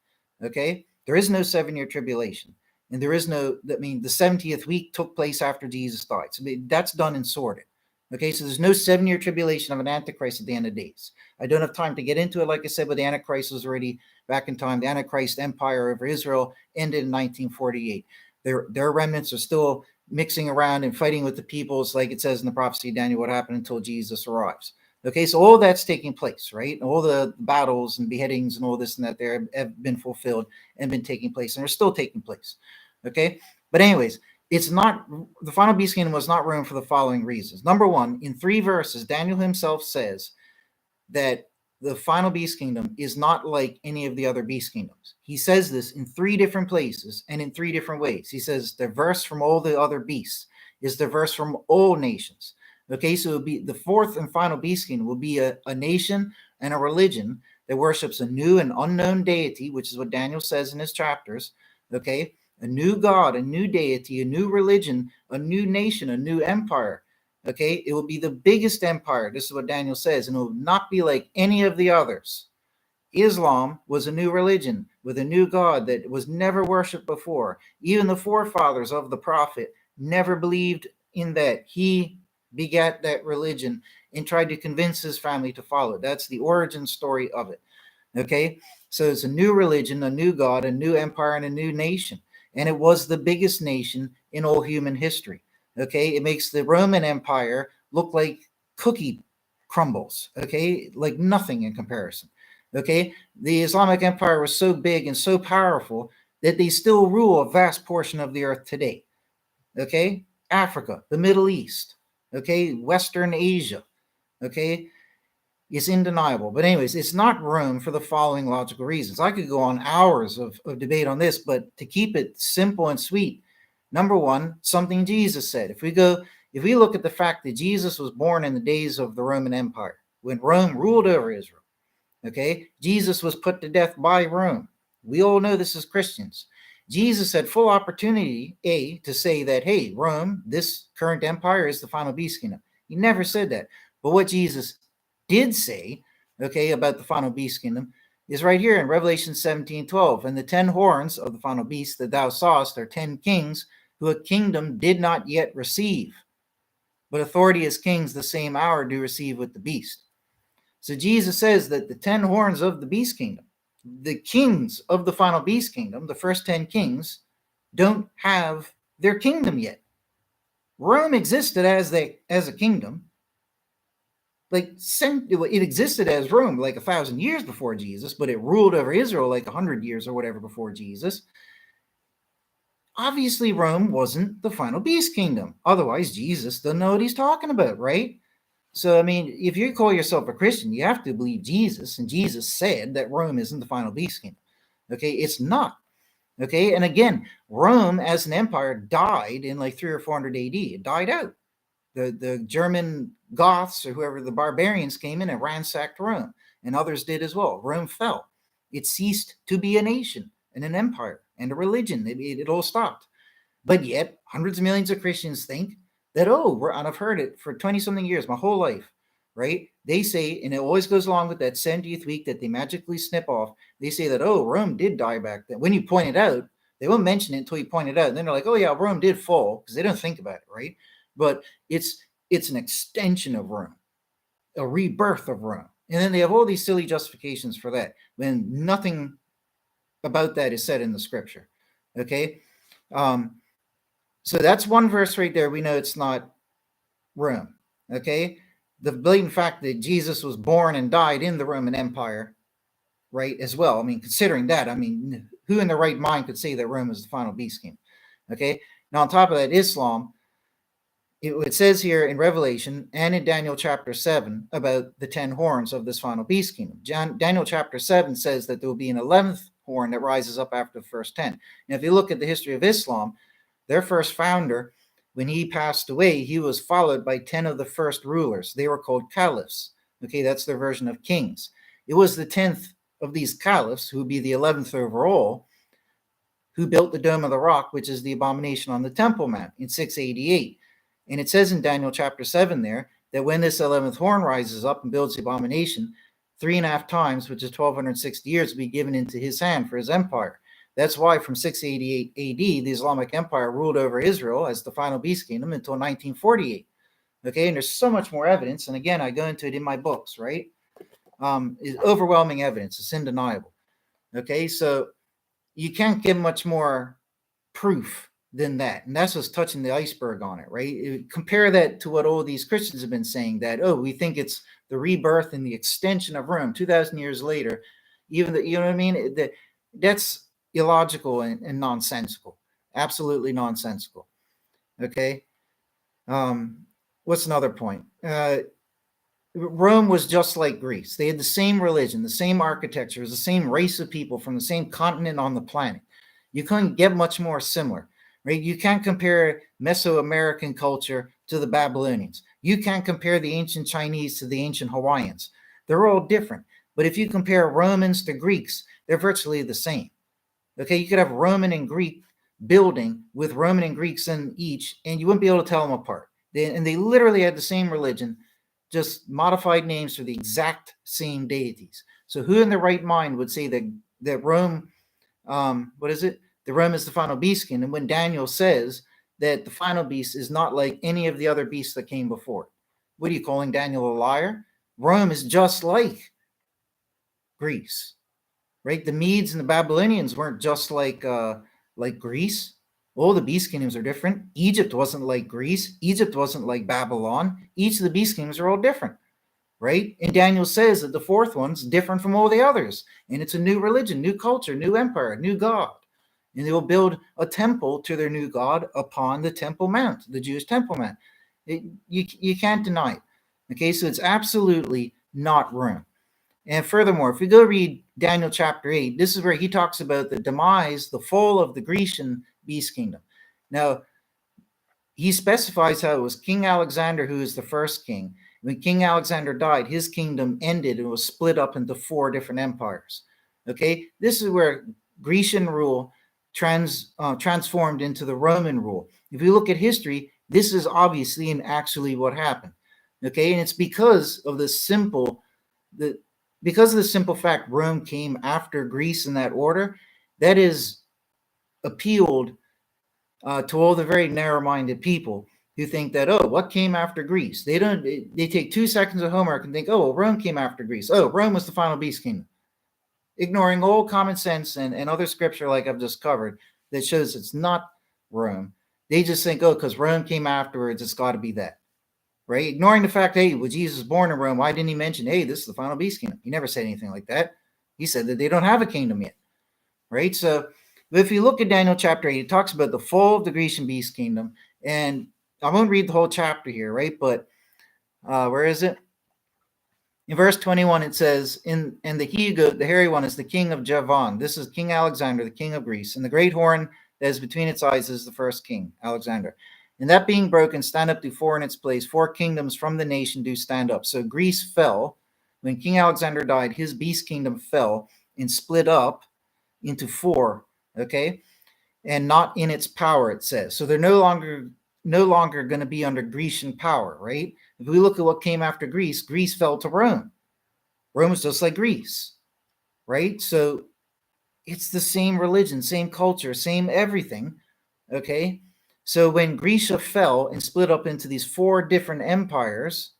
Okay, there is no 7-year tribulation, and there is no, I mean, the 70th week took place after Jesus died. So that's done and sorted. Okay, so there's no 7-year tribulation of an Antichrist at the end of days. I don't have time to get into it. Like I said, but the Antichrist was already back in time. The Antichrist empire over Israel ended in 1948. Their remnants are still mixing around and fighting with the peoples, like it says in the prophecy of Daniel, what happened until Jesus arrives. Okay, so all that's taking place, right? All the battles and beheadings and all this and that there have been fulfilled and been taking place and are still taking place. Okay, but anyways, it's not, the final beast kingdom was not Rome for the following reasons. Number one, in 3 verses, Daniel himself says that the final beast kingdom is not like any of the other beast kingdoms. He says this in 3 different places and in 3 different ways. He says diverse from all the other beasts, is diverse from all nations. Okay, so it would be the 4th and final beast kingdom will be a nation and a religion that worships a new and unknown deity, which is what Daniel says in his chapters. Okay, a new God, a new deity, a new religion, a new nation, a new empire. Okay, it will be the biggest empire. This is what Daniel says, and it will not be like any of the others. Islam was a new religion with a new God that was never worshipped before. Even the forefathers of the prophet never believed in that. He begat that religion and tried to convince his family to follow it. That's the origin story of it. Okay, so it's a new religion, a new God, a new empire, and a new nation. And it was the biggest nation in all human history. Okay, it makes the Roman Empire look like cookie crumbles. Okay, like nothing in comparison. Okay, the Islamic Empire was so big and so powerful that they still rule a vast portion of the earth today. Okay, Africa, the Middle East, okay, Western Asia, okay, it's undeniable. But anyways, it's not Rome for the following logical reasons. I could go on hours of debate on this, but to keep it simple and sweet, number one, something Jesus said. If we look at the fact that Jesus was born in the days of the Roman Empire, when Rome ruled over Israel, okay, Jesus was put to death by Rome. We all know this as Christians. Jesus had full opportunity, to say that, hey, Rome, this current empire is the final beast kingdom. He never said that. But what Jesus did say, okay, about the final beast kingdom is right here in Revelation 17:12. And the 10 horns of the final beast that thou sawest are 10 kings who a kingdom did not yet receive, but authority as kings the same hour do receive with the beast. So Jesus says that the 10 horns of the beast kingdom, the kings of the final beast kingdom, the first 10 kings, don't have their kingdom yet. Rome existed as a kingdom. Like, it existed as Rome like 1,000 years before Jesus, but it ruled over Israel like 100 years or whatever before Jesus. Obviously, Rome wasn't the final beast kingdom. Otherwise, Jesus doesn't know what he's talking about, right? So, I mean, if you call yourself a Christian, you have to believe Jesus, and Jesus said that Rome isn't the final beast kingdom. Okay, it's not. Okay, and again, Rome as an empire died in like 300 or 400 AD. It died out. The German Goths or whoever, the barbarians, came in and ransacked Rome, and others did as well. Rome fell. It ceased to be a nation and an empire and a religion. It all stopped. But yet, hundreds of millions of Christians think that, and I've heard it for 20-something years, my whole life, right? They say, and it always goes along with that 70th week that they magically snip off, they say that, Rome did die back then. When you point it out, they won't mention it until you point it out. And then they're like, oh yeah, Rome did fall, because they don't think about it, right? But it's an extension of Rome, a rebirth of Rome. And then they have all these silly justifications for that, when nothing about that is said in the scripture, okay? So that's one verse right there. We know it's not Rome, okay? The blatant fact that Jesus was born and died in the Roman Empire, right, as well. I mean, considering that, I mean, who in their right mind could say that Rome is the final beast kingdom, okay? Now, on top of that, Islam, it says here in Revelation and in Daniel chapter 7 about the 10 horns of this final beast kingdom. Daniel chapter 7 says that there will be an 11th horn that rises up after the first 10. Now, if you look at the history of Islam, their first founder when he passed away, he was followed by 10 of the first rulers. They were called caliphs. Okay, that's their version of kings. It was the 10th of these caliphs, who would be the 11th overall, who built the Dome of the Rock, which is the Abomination on the Temple Mount in 688. And it says in Daniel chapter 7 there that when this 11th horn rises up and builds the Abomination, 3.5 times, which is 1260 years, will be given into his hand for his empire. That's why from 688 AD, the Islamic Empire ruled over Israel as the final beast kingdom until 1948. Okay, and there's so much more evidence. And again, I go into it in my books, right? It's overwhelming evidence. It's undeniable. Okay, so you can't give much more proof than that. And that's what's touching the iceberg on it, right? Compare that to what all these Christians have been saying, that, oh, we think it's the rebirth and the extension of Rome 2,000 years later. Even the, you know what I mean? That's illogical and nonsensical. Absolutely nonsensical. Okay. What's another point? Rome was just like Greece. They had the same religion, the same architecture, the same race of people from the same continent on the planet. You couldn't get much more similar, right? You can't compare Mesoamerican culture to the Babylonians. You can't compare the ancient Chinese to the ancient Hawaiians. They're all different. But if you compare Romans to Greeks, they're virtually the same. Okay, you could have Roman and Greek building with Roman and Greeks in each, and you wouldn't be able to tell them apart. They literally had the same religion, just modified names for the exact same deities. So who in their right mind would say that Rome, the Rome is the final beast kingdom, when Daniel says that the final beast is not like any of the other beasts that came before? What are you calling Daniel a liar? Rome is just like Greece, right? The Medes and the Babylonians weren't just like Greece. All the beast kingdoms are different. Egypt wasn't like Greece. Egypt wasn't like Babylon. Each of the beast kingdoms are all different, right? And Daniel says that the fourth one's different from all the others. And it's a new religion, new culture, new empire, new God. And they will build a temple to their new God upon the Temple Mount, the Jewish Temple Mount. You can't deny it. Okay, so it's absolutely not Rome. And furthermore, if we go read Daniel chapter 8, this is where he talks about the demise, the fall of the Grecian beast kingdom. Now, he specifies how it was King Alexander who is the first king. When King Alexander died, his kingdom ended and was split up into 4 different empires. Okay, this is where Grecian rule transformed into the Roman rule. If you look at history, this is obviously and actually what happened. Okay, and it's because of the simple fact Rome came after Greece in that order, that is appealed to all the very narrow-minded people who think that, oh, what came after Greece? They take 2 seconds of homework and think, oh, well, Rome came after Greece. Oh, Rome was the final beast kingdom. Ignoring all common sense and other scripture like I've just covered that shows it's not Rome. They just think, oh, because Rome came afterwards, it's got to be that. Right? Ignoring the fact, hey, was Jesus born in Rome? Why didn't he mention, hey, this is the final beast kingdom? He never said anything like that. He said that they don't have a kingdom yet. Right? So if you look at Daniel chapter 8, it talks about the fall of the Grecian beast kingdom. And I won't read the whole chapter here, right? But where is it? In verse 21, it says, and the he-goat, the hairy one, is the king of Javan. This is King Alexander, the king of Greece. And the great horn that is between its eyes is the first king, Alexander. And that being broken, stand up to 4 in its place. 4 kingdoms from the nation do stand up. So Greece fell. When King Alexander died, his beast kingdom fell and split up into 4, okay? And not in its power, it says. So they're no longer going to be under Grecian power, right? If we look at what came after Greece, Greece fell to Rome. Rome was just like Greece, right? So it's the same religion, same culture, same everything, okay? So when Grecia fell and split up into these 4 different empires,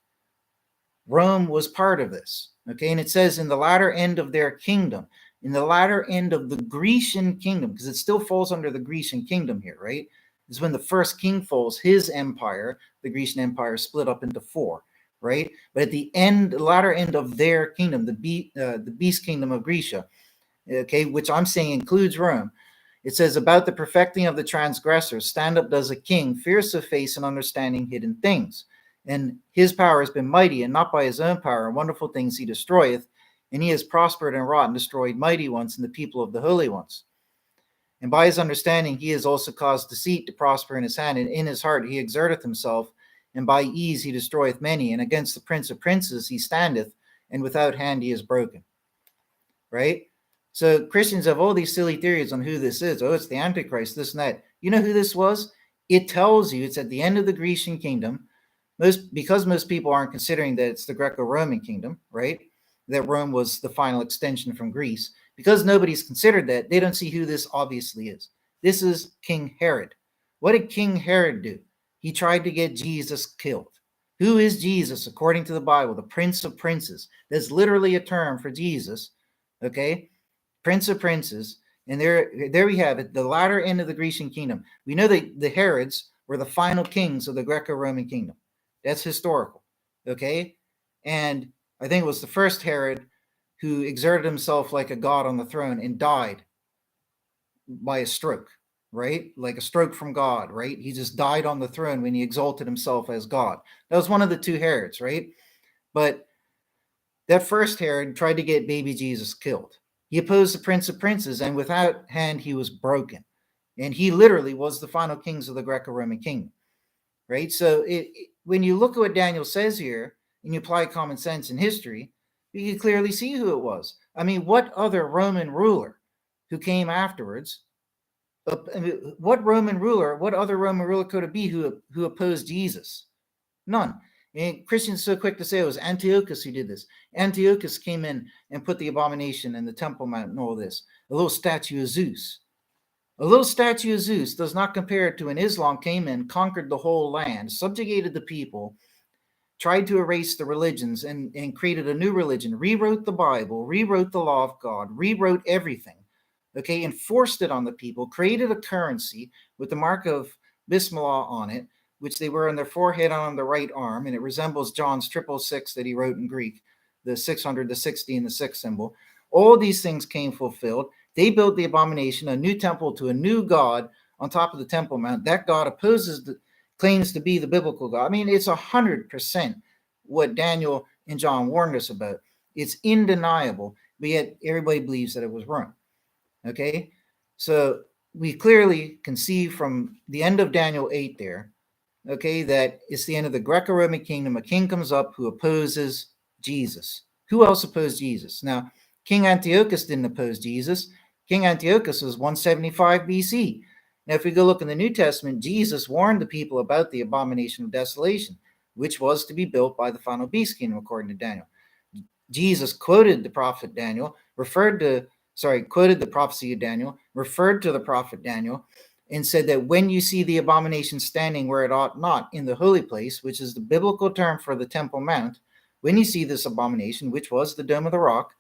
Rome was part of this, okay? And it says in the latter end of their kingdom, in the latter end of the Grecian kingdom, because it still falls under the Grecian kingdom here, right? Is when the first king falls, his empire, the Grecian empire, split up into 4, right? But at the end, the latter end of their kingdom, the beast kingdom of Grecia, okay, which I'm saying includes Rome, it says, about the perfecting of the transgressors, stand up does a king, fierce of face and understanding hidden things. And his power has been mighty, and not by his own power, and wonderful things he destroyeth. And he has prospered and wrought and destroyed mighty ones and the people of the holy ones. And by his understanding, he has also caused deceit to prosper in his hand, and in his heart he exerteth himself, and by ease he destroyeth many. And against the prince of princes he standeth, and without hand he is broken. Right? So Christians have all these silly theories on who this is. Oh, it's the Antichrist, this and that. You know who this was? It tells you it's at the end of the Grecian kingdom. Because most people aren't considering that it's the Greco-Roman kingdom, right? That Rome was the final extension from Greece. Because nobody's considered that, they don't see who this obviously is. This is King Herod. What did King Herod do? He tried to get Jesus killed. Who is Jesus according to the Bible? The Prince of Princes. That's literally a term for Jesus. Okay, Prince of Princes. And there we have it, the latter end of the Grecian kingdom. We know that the Herods were the final kings of the Greco-Roman kingdom. That's historical. Okay, and I think it was the first Herod who exerted himself like a god on the throne and died by a stroke, right? Like a stroke from God, right? He just died on the throne when he exalted himself as God. That was one of the two Herods, right? But that first Herod tried to get baby Jesus killed. He opposed the Prince of Princes, and without hand he was broken. And he literally was the final kings of the Greco-Roman kingdom, right? So when you look at what Daniel says here, and you apply common sense in history, you can clearly see who it was. I mean, what other Roman ruler who came afterwards, what other Roman ruler could it be who opposed Jesus? None. And Christians are so quick to say it was Antiochus who did this. Antiochus came in and put the abomination in the Temple Mount and all this. A little statue of Zeus. A little statue of Zeus does not compare to when Islam came in, conquered the whole land, subjugated the people, tried to erase the religions, and created a new religion, rewrote the Bible, rewrote the law of God, rewrote everything, okay, and forced it on the people, created a currency with the mark of Bismillah on it, which they wear on their forehead and on the right arm, and it resembles John's 666 that he wrote in Greek, the 600, the 60, and the 6 symbol. All these things came fulfilled. They built the abomination, a new temple to a new God on top of the Temple Mount. That God claims to be the biblical God. I mean, it's 100% what Daniel and John warned us about. It's undeniable, but yet everybody believes that it was wrong. Okay, so we clearly can see from the end of Daniel 8 there, okay, that it's the end of the Greco-Roman kingdom. A king comes up who opposes Jesus. Who else opposed Jesus? Now, King Antiochus didn't oppose Jesus. King Antiochus was 175 BC. Now, if we go look in the New Testament, Jesus warned the people about the abomination of desolation, which was to be built by the final beast kingdom, according to Daniel. Jesus quoted the prophet Daniel, quoted the prophecy of Daniel, referred to the prophet Daniel, and said that when you see the abomination standing where it ought not in the holy place, which is the biblical term for the Temple Mount, when you see this abomination, which was the Dome of the Rock,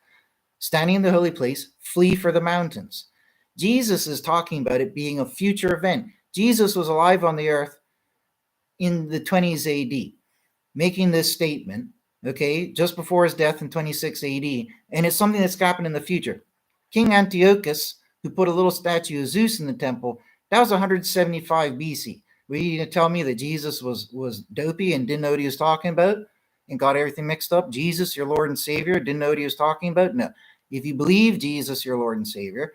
standing in the holy place, flee for the mountains. Jesus is talking about it being a future event. Jesus was alive on the earth in the 20s AD, making this statement, okay, just before his death in 26 AD, and it's something that's happened in the future. King Antiochus, who put a little statue of Zeus in the temple, that was 175 BC. Were you going to tell me that Jesus was dopey and didn't know what he was talking about and got everything mixed up? Jesus, your Lord and Savior, didn't know what he was talking about? No. If you believe Jesus, your Lord and Savior,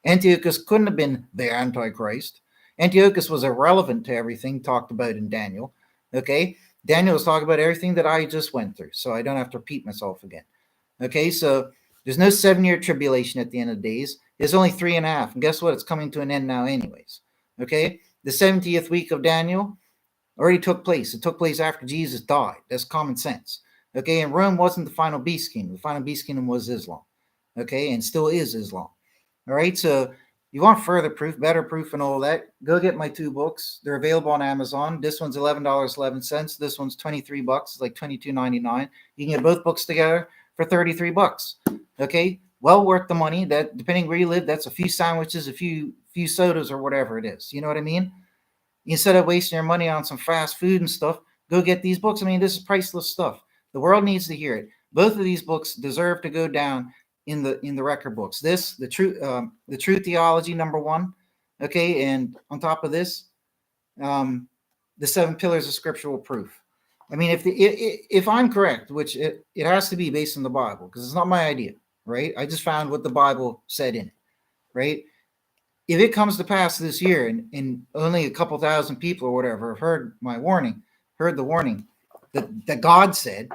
Antiochus couldn't have been the Antichrist. Antiochus was irrelevant to everything talked about in Daniel. Okay? Daniel was talking about everything that I just went through, so I don't have to repeat myself again. Okay, so there's no 7-year tribulation at the end of the days. There's only 3.5. And guess what? It's coming to an end now anyways. Okay? The 70th week of Daniel already took place. It took place after Jesus died. That's common sense. Okay? And Rome wasn't the final beast kingdom. The final beast kingdom was Islam. Okay? And still is Islam. All right? So you want further proof, better proof, and all that, go get my 2 books. They're available on Amazon. This one's $11.11. This one's $23. It's like $22.99. You can get both books together for $33. Okay? Well worth the money. That, depending where you live, that's a few sandwiches, a few sodas, or whatever it is. You know what I mean? Instead of wasting your money on some fast food and stuff, go get these books. I mean, this is priceless stuff. The world needs to hear it. Both of these books deserve to go down in the record books. This, the true theology, number 1, okay, and on top of this, the 7 pillars of scriptural proof. I mean, if I'm correct, which it has to be based on the Bible, because it's not my idea, right? I just found what the Bible said in it, right? if it comes to pass this year and only a couple thousand people or whatever have heard my warning, heard the warning that God said,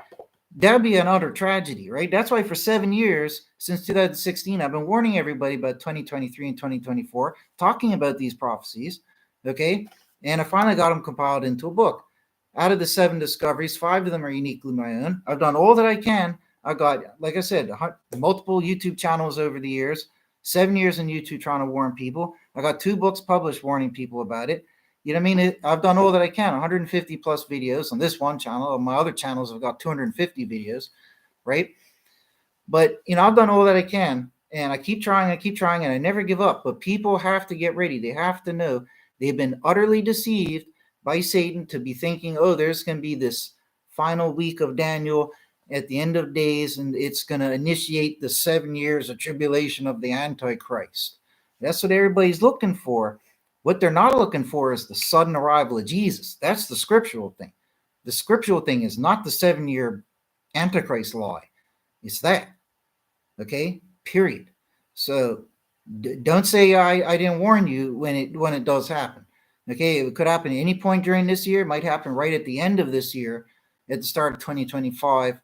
that'd be an utter tragedy, right? That's why for 7 years, since 2016, I've been warning everybody about 2023 and 2024, talking about these prophecies, okay? And I finally got them compiled into a book. Out of the 7 discoveries, 5 of them are uniquely my own. I've done all that I can. I got, like I said, multiple YouTube channels over the years, 7 years on YouTube trying to warn people. I got 2 books published warning people about it. You know what I mean? I've done all that I can, 150 plus videos on this one channel. On my other channels, I've got 250 videos, right? But, I've done all that I can, and I keep trying, and I never give up. But people have to get ready. They have to know they've been utterly deceived by Satan to be thinking, oh, there's going to be this final week of Daniel at the end of days, and it's going to initiate the 7 years of tribulation of the Antichrist. That's what everybody's looking for. What they're not looking for is the sudden arrival of Jesus. That's the scriptural thing. The scriptural thing is not the 7-year Antichrist lie. It's that. Okay? Period. So don't say I didn't warn you when it does happen. Okay? It could happen at any point during this year. It might happen right at the end of this year, at the start of 2025.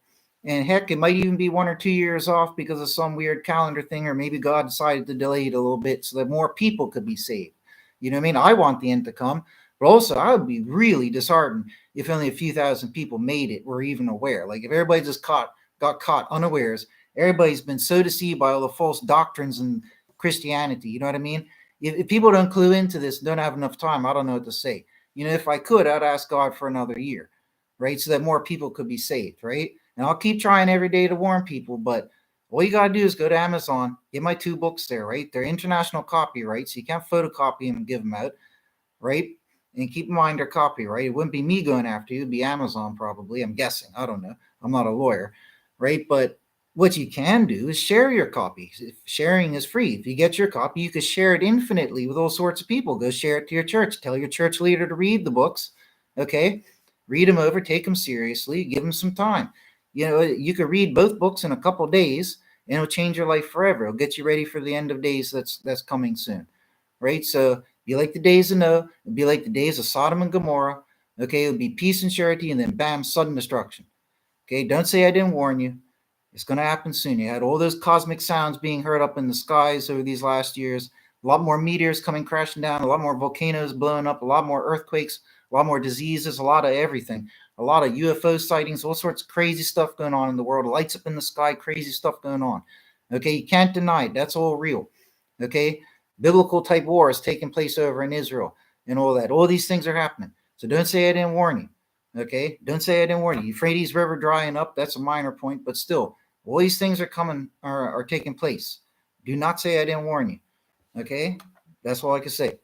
And heck, it might even be 1 or 2 years off because of some weird calendar thing, or maybe God decided to delay it a little bit so that more people could be saved. You know what I mean? I want the end to come, but also I would be really disheartened if only a few thousand people made it or even aware. Like if everybody just got caught unawares, everybody's been so deceived by all the false doctrines and Christianity. You know what I mean? If people don't clue into this, don't have enough time, I don't know what to say. If I could, I'd ask God for another year, right? So that more people could be saved, right? And I'll keep trying every day to warn people, but all you got to do is go to Amazon, get my 2 books there, right? They're international copyright, so you can't photocopy them and give them out, right? And keep in mind they're copyright. It wouldn't be me going after you. It'd be Amazon probably, I'm guessing. I don't know. I'm not a lawyer, right? But what you can do is share your copies. Sharing is free. If you get your copy, you can share it infinitely with all sorts of people. Go share it to your church. Tell your church leader to read the books, okay? Read them over, take them seriously, give them some time. You could read both books in a couple days, and it'll change your life forever. It'll get you ready for the end of days that's coming soon, right? So be like the days of Noah, it'll be like the days of Sodom and Gomorrah. Okay, it'll be peace and surety, and then bam, sudden destruction. Okay, don't say I didn't warn you. It's going to happen soon. You had all those cosmic sounds being heard up in the skies over these last years. A lot more meteors coming crashing down, a lot more volcanoes blowing up, a lot more earthquakes, a lot more diseases, a lot of everything. A lot of UFO sightings, all sorts of crazy stuff going on in the world. Lights up in the sky, crazy stuff going on. Okay, you can't deny it. That's all real. Okay, biblical type wars taking place over in Israel and all that. All these things are happening. So don't say I didn't warn you. Okay, don't say I didn't warn you. Euphrates River drying up, that's a minor point, but still, all these things are coming, are taking place. Do not say I didn't warn you. Okay, that's all I can say.